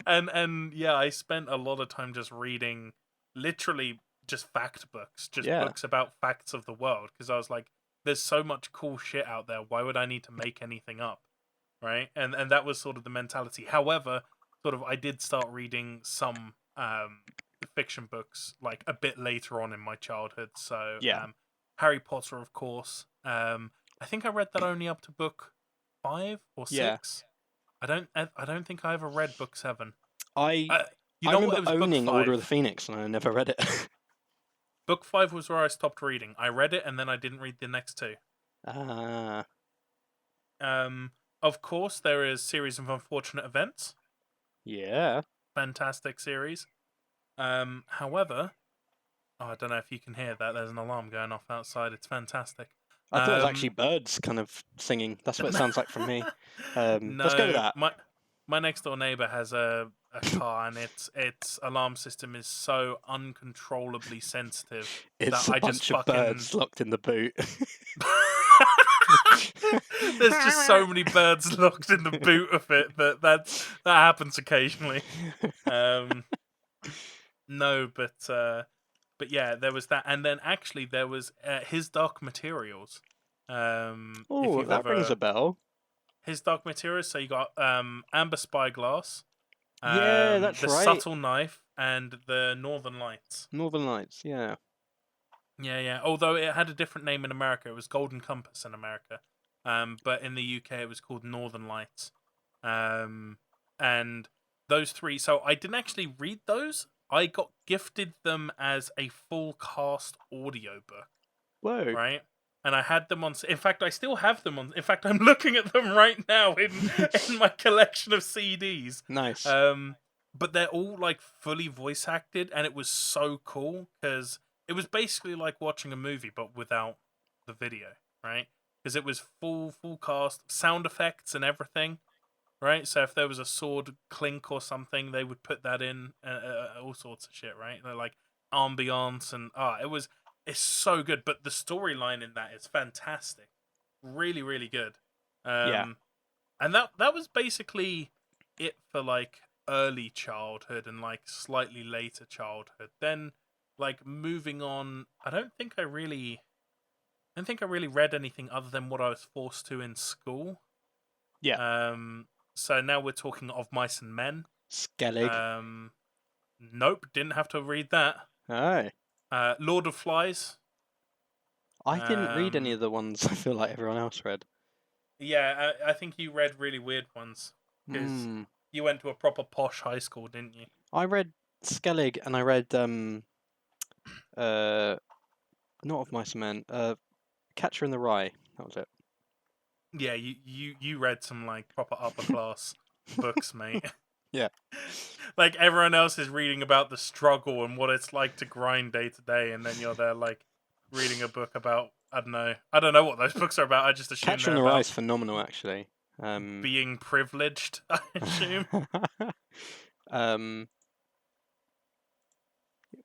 and yeah, I spent a lot of time just reading, literally just fact books, just books about facts of the world, because I was like, there's so much cool shit out there. Why would I need to make anything up, right? And that was sort of the mentality. However, sort of I did start reading some fiction books like a bit later on in my childhood. So Harry Potter, of course. I think I read that only up to book 5 or 6. I don't think I ever read book 7. I It remember was owning book 5. Order of the Phoenix and I never read it. Book 5 was where I stopped reading. I read it and then I didn't read the next 2. Of course, there is Series of Unfortunate Events. Yeah. Fantastic series. However, I don't know if you can hear that. There's an alarm going off outside. It's fantastic. I thought it was actually birds kind of singing. That's what it sounds like from me. Let's go with that. My next door neighbor has a car, and its alarm system is so uncontrollably sensitive It's that a bunch of birds locked in the boot. There's just so many birds locked in the boot of it that happens occasionally. No, but yeah, there was that, and then actually there was His Dark Materials. If Oh, you've that rings ever a bell. His Dark Materials, so you got Amber Spyglass, Yeah, that's The right. Subtle Knife, and the Northern Lights. Northern Lights, yeah. Yeah, yeah. Although it had a different name in America, it was Golden Compass in America, but in the UK it was called Northern Lights. And those three. So I didn't actually read those. I got gifted them as a full cast audiobook, Whoa. right? And I had them on. In fact, I still have them on. In fact, I'm looking at them right now in my collection of CDs. Nice. But they're all like fully voice acted, and it was so cool because it was basically like watching a movie but without the video, right? Because it was full cast, sound effects and everything, right? So if there was a sword clink or something, they would put that in, all sorts of shit, right? They're like ambiance and it's so good. But the storyline in that is fantastic, really, really good. Yeah. And that was basically it for like early childhood and like slightly later childhood. Then like moving on, I don't think I really read anything other than what I was forced to in school. Yeah. So now we're talking Of Mice and Men. Skellig. Nope, didn't have to read that. Oh. Lord of Flies. I didn't read any Um, of the ones I feel like everyone else read. yeah, I think you read really weird ones because Hmm. you went to a proper posh high school, didn't you? I read Skellig and I read not Of Mice and Men, Catcher in the Rye. That was it. Yeah, you read some like proper upper class books, mate. Yeah. Like everyone else is reading about the struggle and what it's like to grind day to day, and then you're there like reading a book about I don't know what those books are about. I just assume Catcher they're in the Rye about is phenomenal, actually. being privileged. I assume. um,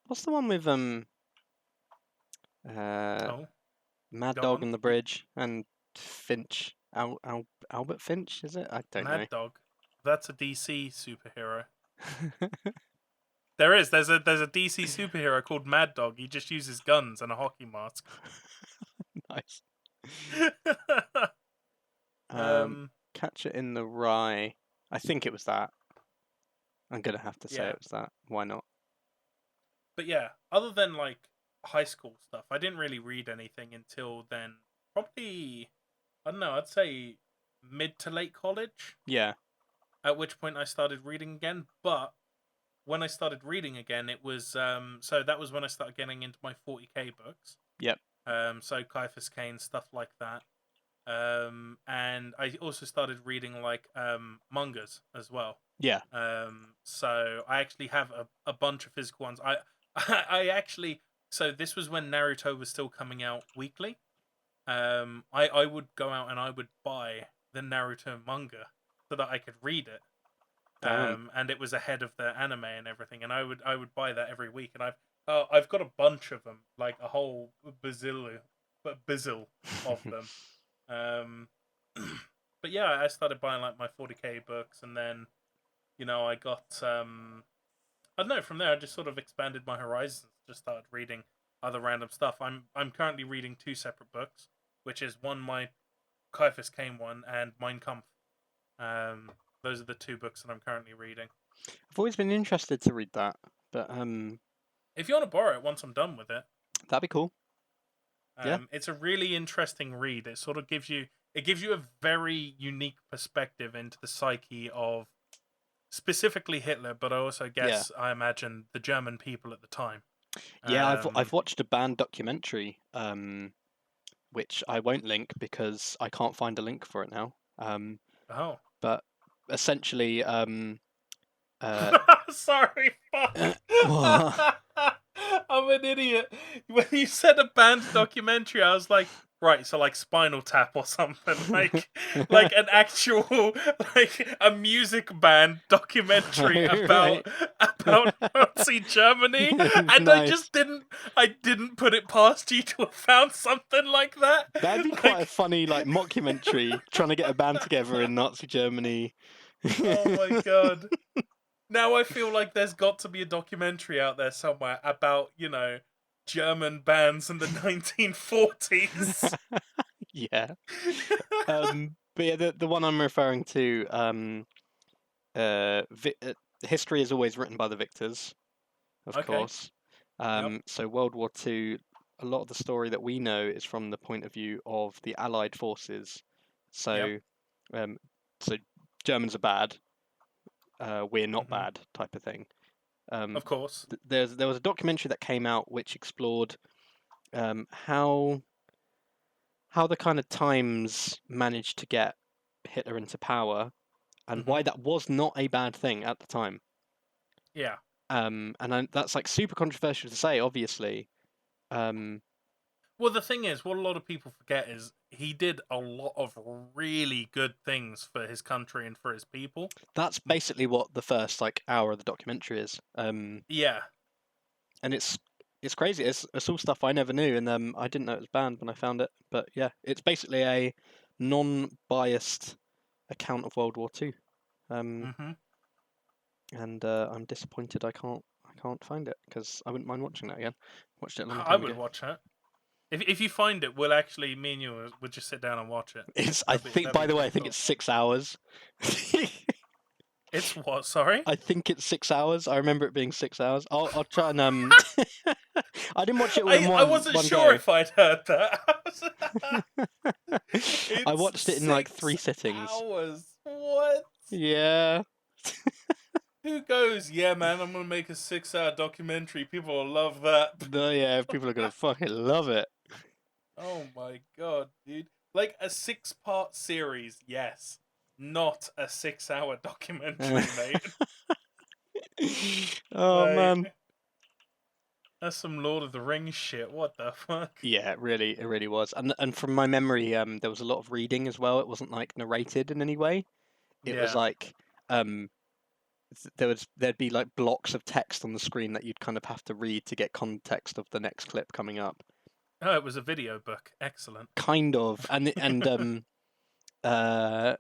what's the one with uh, Oh, Mad go Dog on. and the Bridge and Finch? Albert Finch, is it? I don't know. Mad Dog. That's a DC superhero. There's a DC superhero called Mad Dog. He just uses guns and a hockey mask. Nice. um, Catcher in the Rye. I think it was that. I'm gonna have to say yeah. it was that. Why not? But yeah, other than like high school stuff, I didn't really read anything until then. Probably, I don't know, I'd say mid to late college, Yeah. at which point I started reading again. But when I started reading again, it was so that was when I started getting into my 40k books. Yep. So Ciaphas, Cain, stuff like that. And I also started reading like mangas as well. Yeah. So I actually have a bunch of physical ones. I actually, so this was when Naruto was still coming out weekly. I would go out and I would buy the Naruto manga so that I could read it. Damn. And it was ahead of the anime and everything, and I would buy that every week, and I've got a bunch of them, like a whole bazillion of them. Um, but yeah, I started buying like my 40k books, and then I got I don't know. From there, I just sort of expanded my horizons. Just started reading other random stuff. I'm currently reading two separate books, which is one my Ciaphas Cain one and Mein Kampf. Those are the two books that I'm currently reading. I've always been interested to read that, but If you want to borrow it once I'm done with it, that'd be cool. Yeah. it's a really interesting read. It sort of gives you a very unique perspective into the psyche of specifically Hitler, but I also guess I imagine the German people at the time. Yeah, I've watched a banned documentary, which I won't link because I can't find a link for it now. Oh, But essentially, sorry, fuck. what? I'm an idiot. When you said a banned documentary, I was like, Right, so like Spinal Tap or something, like an actual like a music band documentary Right. about Nazi Germany, and Nice. I didn't put it past you to have found something like that. That'd be quite a Like, funny like mockumentary trying to get a band together in Nazi Germany. oh my god. Now I feel like there's got to be a documentary out there somewhere about, German bands in the 1940s. Yeah. But yeah, the one I'm referring to, history is always written by the victors, of Okay. course. Yep. So World War II, a lot of the story that we know is from the point of view of the Allied forces. Yep. So, um, so Germans are bad, we're not Hmm. bad, type of thing. Um, Of course. there was a documentary that came out which explored how the kind of Times managed to get Hitler into power and Hmm. why that was not a bad thing at the time. Yeah. That's like super controversial to say, obviously. Um, Well, the thing is, what a lot of people forget is he did a lot of really good things for his country and for his people. that's basically what the first like hour of the documentary is. Yeah. And it's crazy. It's all stuff I never knew, and I didn't know it was banned when I found it. But yeah, it's basically a non-biased account of World War Two. Hmm. And I'm disappointed I can't find it because I wouldn't mind watching that again. Watched it a long I time would ago. watch it. If you find it, we'll actually, me and you will just sit down and watch it. It's I think That'd by be the way pretty I think cool. it's 6 hours. It's what? Sorry. I think it's 6 hours. I remember it being 6 hours. I'll try and I didn't watch it all in I wasn't one sure go. if I'd heard that. I It's watched it in like 3 six sittings. hours. What? Yeah. Who goes, yeah, man, I'm gonna make a 6-hour documentary. People will love that. Yeah, people are gonna fucking love it. Oh my god, dude. Like a 6-part series, yes. Not a 6-hour documentary, mate. Oh man. Like, that's some Lord of the Rings shit. What the fuck? Yeah, it really was. And from my memory, there was a lot of reading as well. It wasn't like narrated in any way. It was Yeah. like um there'd be like blocks of text on the screen that you'd kind of have to read to get context of the next clip coming up. Oh, it was a video book. Excellent. Kind of. Uh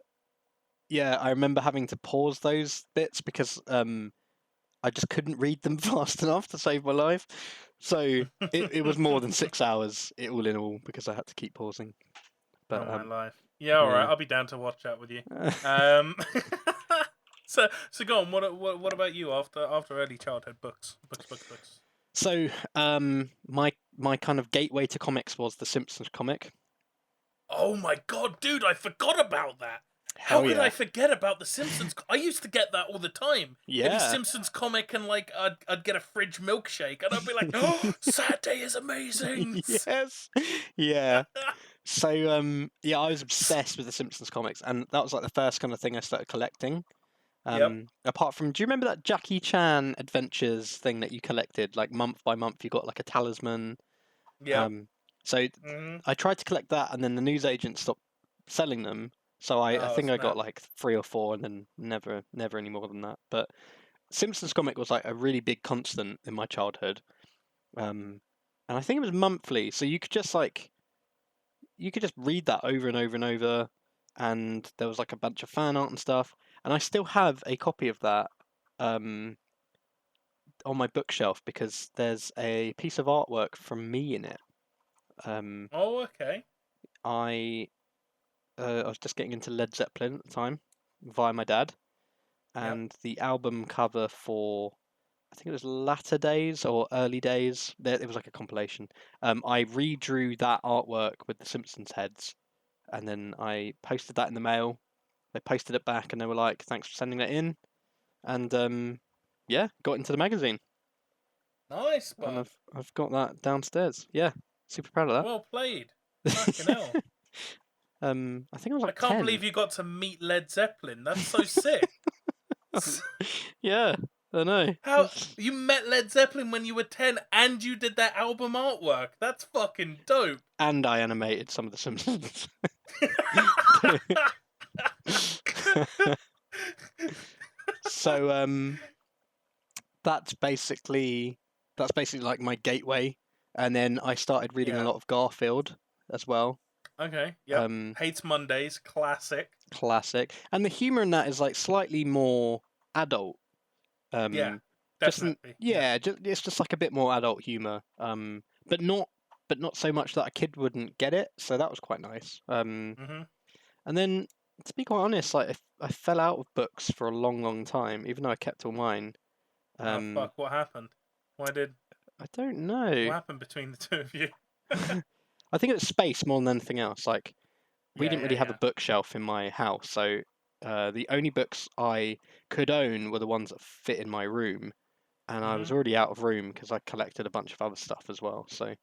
yeah, I remember having to pause those bits because I just couldn't read them fast enough to save my life. So it was more than 6 hours, all in all, because I had to keep pausing. Oh But my life. Yeah, all right. yeah. I'll be down to watch that with you. Um, so go on. What about you after early childhood books? So my kind of gateway to comics was the Simpsons comic. Oh my god, dude! I forgot about that. How Hell could I yeah. forget about the Simpsons? I used to get that all the time. It'd be Yeah. Simpsons comic, and like I'd get a fridge milkshake, and I'd be like, "Oh, Saturday is amazing." Yes. Yeah. So yeah, I was obsessed with the Simpsons comics, and that was like the first kind of thing I started collecting. Yep. Apart from, do you remember that Jackie Chan Adventures thing that you collected? Like month by month, you got like a talisman. Yep. Um, so Hmm. I tried to collect that, and then the newsagent stopped selling them. So I Oh think I got snap. like 3 or 4, and then never any more than that. But Simpsons comic was like a really big constant in my childhood. Um, and I think it was monthly, so you could just read that over and over and over, and there was like a bunch of fan art and stuff. And I still have a copy of that um, on my bookshelf because there's a piece of artwork from me in it. Um, Oh, okay. I I was just getting into Led Zeppelin at the time via my dad, Yep. and the album cover for I think it was Latter Days or Early Days. It was like a compilation. I redrew that artwork with the Simpsons heads, and then I posted that in the mail. They posted it back, and they were like, "Thanks for sending that in." And yeah, got into the magazine, Nice, and bud. I've got that downstairs. Yeah, super proud of Well played. Fucking hell. that. I think I was I like can't 10. believe you got to meet Led Zeppelin. That's so sick. Yeah. I know. How you met Led Zeppelin when you were 10 and you did their album artwork? That's fucking dope. And I animated some of the Simpsons. So that's basically like my gateway, and then I started reading a Yeah. lot of Garfield as well. Okay. Yep. Hates Mondays. Classic. Classic, and the humor in that is like slightly more adult. Yeah. Just Definitely. yeah, it's just like a bit more adult humor. But not so much that a kid wouldn't get it. So that was quite nice. Mm-hmm. And then to be quite honest, like I fell out of books for a long, long time, even though I kept all mine. Oh fuck! What happened? Why did? I don't know. What happened between the two of you? I think it was space more than anything else. Like we Yeah. didn't Yeah. really have a Yeah. bookshelf in my house, so the only books I could own were the ones that fit in my room, and I was Mm-hmm. already out of room because I collected a bunch of other stuff as well. So,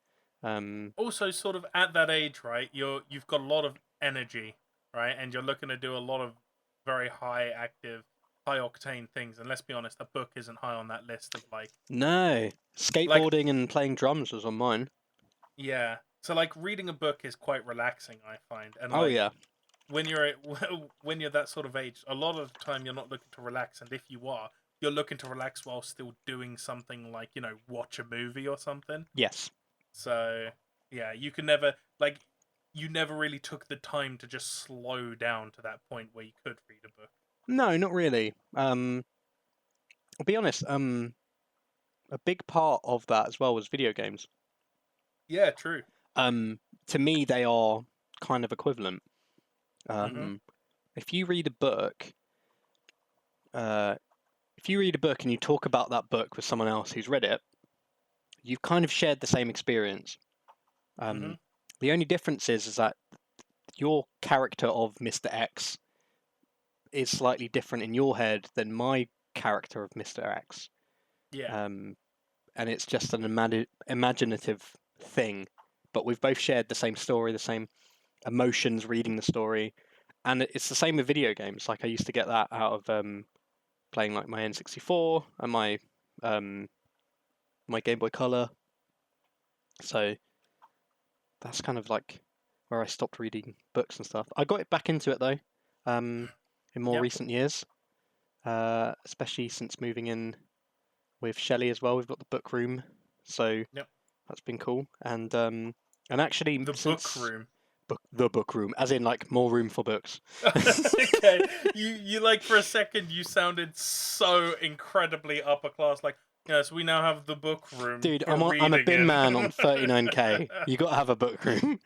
Also, sort of at that age, right? You've got a lot of energy, right? And you're looking to do a lot of very high active, high octane things. And let's be honest, a book isn't high on that list of no, like skateboarding and playing drums was on mine. yeah. So like reading a book is quite relaxing, I find. And Oh like yeah, when you're when you're that sort of age, a lot of the time you're not looking to relax, and if you are, you're looking to relax while still doing something like watch a movie or something. yes. So yeah, you can never like you never really took the time to just slow down to that point where you could read a book. No, not really. I'll be honest. A big part of that as well was video games. Yeah, true. To me, they are kind of equivalent. Mhm. If you read a book, uh, if you read a book and you talk about that book with someone else who's read it, you've kind of shared the same experience. Mhm. The only difference is that your character of Mr. X is slightly different in your head than my character of Mr. X. Yeah. And it's just an imaginative thing. But we've both shared the same story, the same emotions reading the story. And it's the same with video games. Like I used to get that out of playing like my N64 and my Game Boy Color. So that's kind of like where I stopped reading books and stuff. I got it back into it though, in more Yep. recent years, especially since moving in with Shelley as well. We've got the book room, so Yep. that's been cool. And actually, The book since room. the book room, as in like more room for books. Okay. You like for a second you sounded so incredibly upper class. Like yes, we now have the book room Dude, for I'm a reading bin man on in. 39k. You got to have a book room.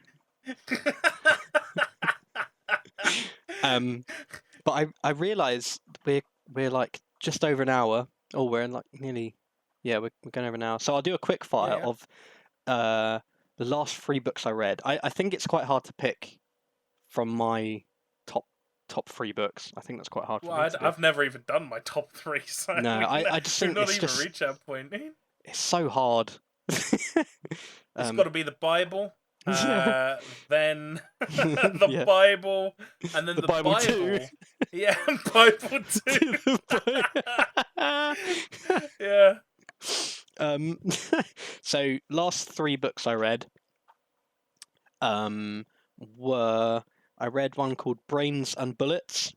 But I realise we're like just over an hour. Oh, we're in like nearly, yeah, we're going over an hour. So I'll do a quick Yeah, fire yeah. of the last 3 books I read. I think it's quite hard to pick from my top 3 books. I think that's quite hard for Well, me to do. I've never even done my top three, so No, I just we've think not it's even just reached that point. it's so hard. It's got to be the Bible, Yeah, then the yeah. Bible, and then The the Bible too. Bible. Yeah, Bible too. Yeah. um, so last 3 books I read were I read one called Brains and Bullets,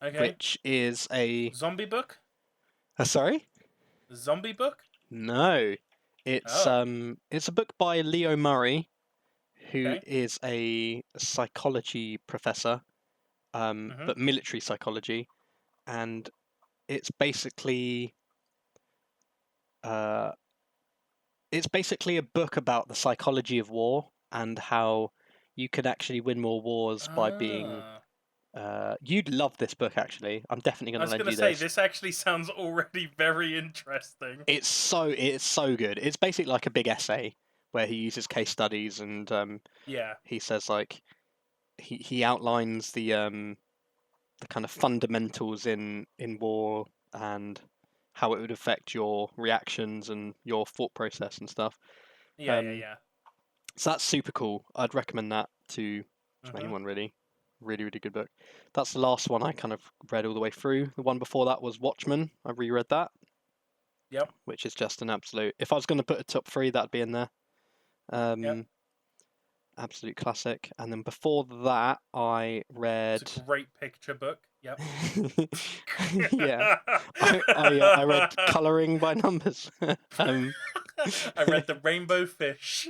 Okay. which is a Zombie book. sorry? Zombie book. No. Oh. It's a book by Leo Murray, who Okay. is a psychology professor, Mhm. but military psychology, and it's basically uh, it's basically a book about the psychology of war and how you can actually win more wars by being. Ah. You'd love this book, actually. I'm definitely I going to was lend gonna you say this. this actually sounds already very interesting. It's so good. It's basically like a big essay where he uses case studies and Yeah. he says like he outlines the kind of fundamentals in war and how it would affect your reactions and your thought process and stuff. Yeah. Yeah. Um, Yeah. so that's super cool. I'd recommend that to Mhm. anyone really. Really, really good book. That's the last one I kind of read all the way through. The one before that was Watchmen. I reread that. Yep. Which is just an absolute. If I was going to put a top 3, that'd be in there. Yep. Absolute classic. And then before that, I read. It's a great picture book. Yep. Yeah. I read Colouring by Numbers. I read The Rainbow Fish.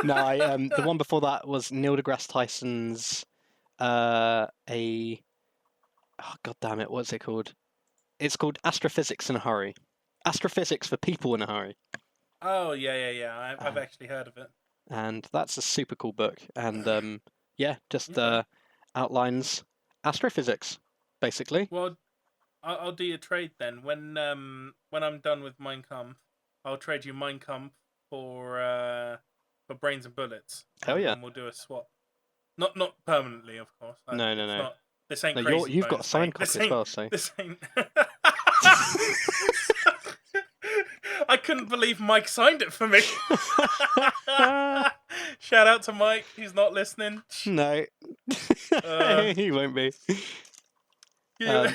No, the one before that was Neil deGrasse Tyson's oh god damn it, what's it called? It's called Astrophysics in a Hurry. Astrophysics for People in a Hurry. Oh yeah. I've actually heard of it. And that's a super cool book. And just outlines astrophysics, basically. Well, I'll do a trade then. When I'm done with Mein Kampf, I'll trade you Mein Kampf for Brains and Bullets. Hell yeah! And we'll do a swap. Not permanently, of course. No. This ain't no, crazy. You've got a signed mate. copy as well, so. This ain't. I couldn't believe Mike signed it for me. Shout out to Mike. He's not listening. No. He won't be. Yeah.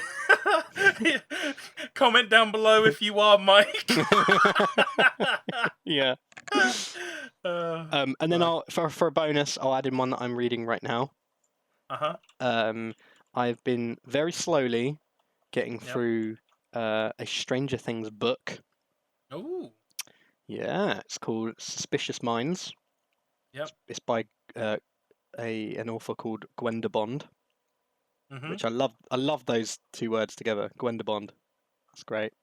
Comment down below if you are Mike. Yeah. And then for a bonus, I'll add in one that I'm reading right now. I've been very slowly getting through a Stranger Things book. Ooh. Yeah, it's called Suspicious Minds. Yep. It's by an author called Gwenda Bond, which I love. I love those two words together. Gwenda Bond. That's great.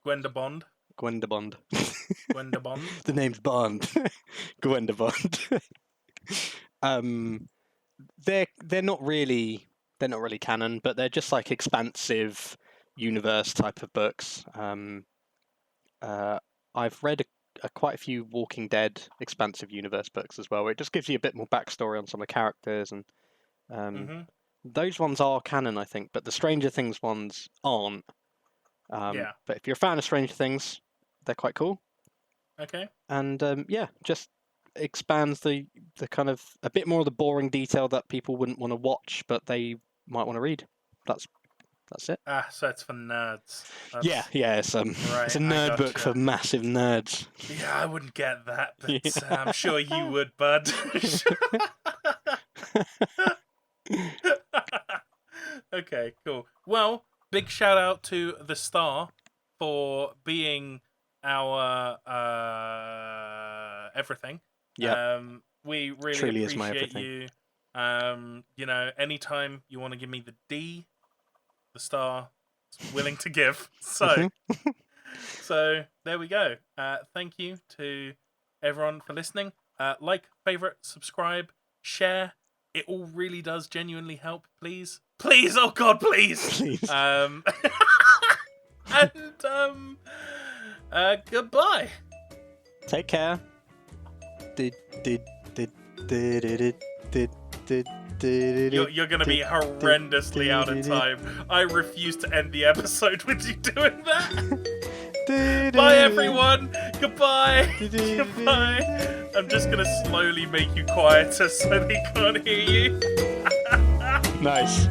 Gwenda Bond. Gwenda Bond. Gwenda Bond. The name's Bond. Gwenda Bond. They're not really canon, but they're just like expansive universe type of books. I've read quite a few Walking Dead expansive universe books as well, where it just gives you a bit more backstory on some of the characters, and those ones are canon, I think, but the Stranger Things ones aren't. But if you're a fan of Stranger Things, they're quite cool. Okay. And just expands the kind of a bit more of the boring detail that people wouldn't want to watch, but they might want to read. That's it. So it's for nerds. Yeah, it's a nerd book for massive nerds. Yeah, I wouldn't get that, but I'm sure you would, bud. Okay, cool. Well, big shout out to the Star for being our everything. Yeah. We really Truly is my appreciate everything. you. Anytime you want to give me the D, the Star is willing to give. So, so there we go. Thank you to everyone for listening. Like, favorite, subscribe, share. It all really does genuinely help. Please, oh God, please. And goodbye. Take care. You're going to be horrendously out of time. I refuse to end the episode with you doing that. Bye, everyone. Goodbye. Goodbye. I'm just going to slowly make you quieter so they can't hear you. Nice.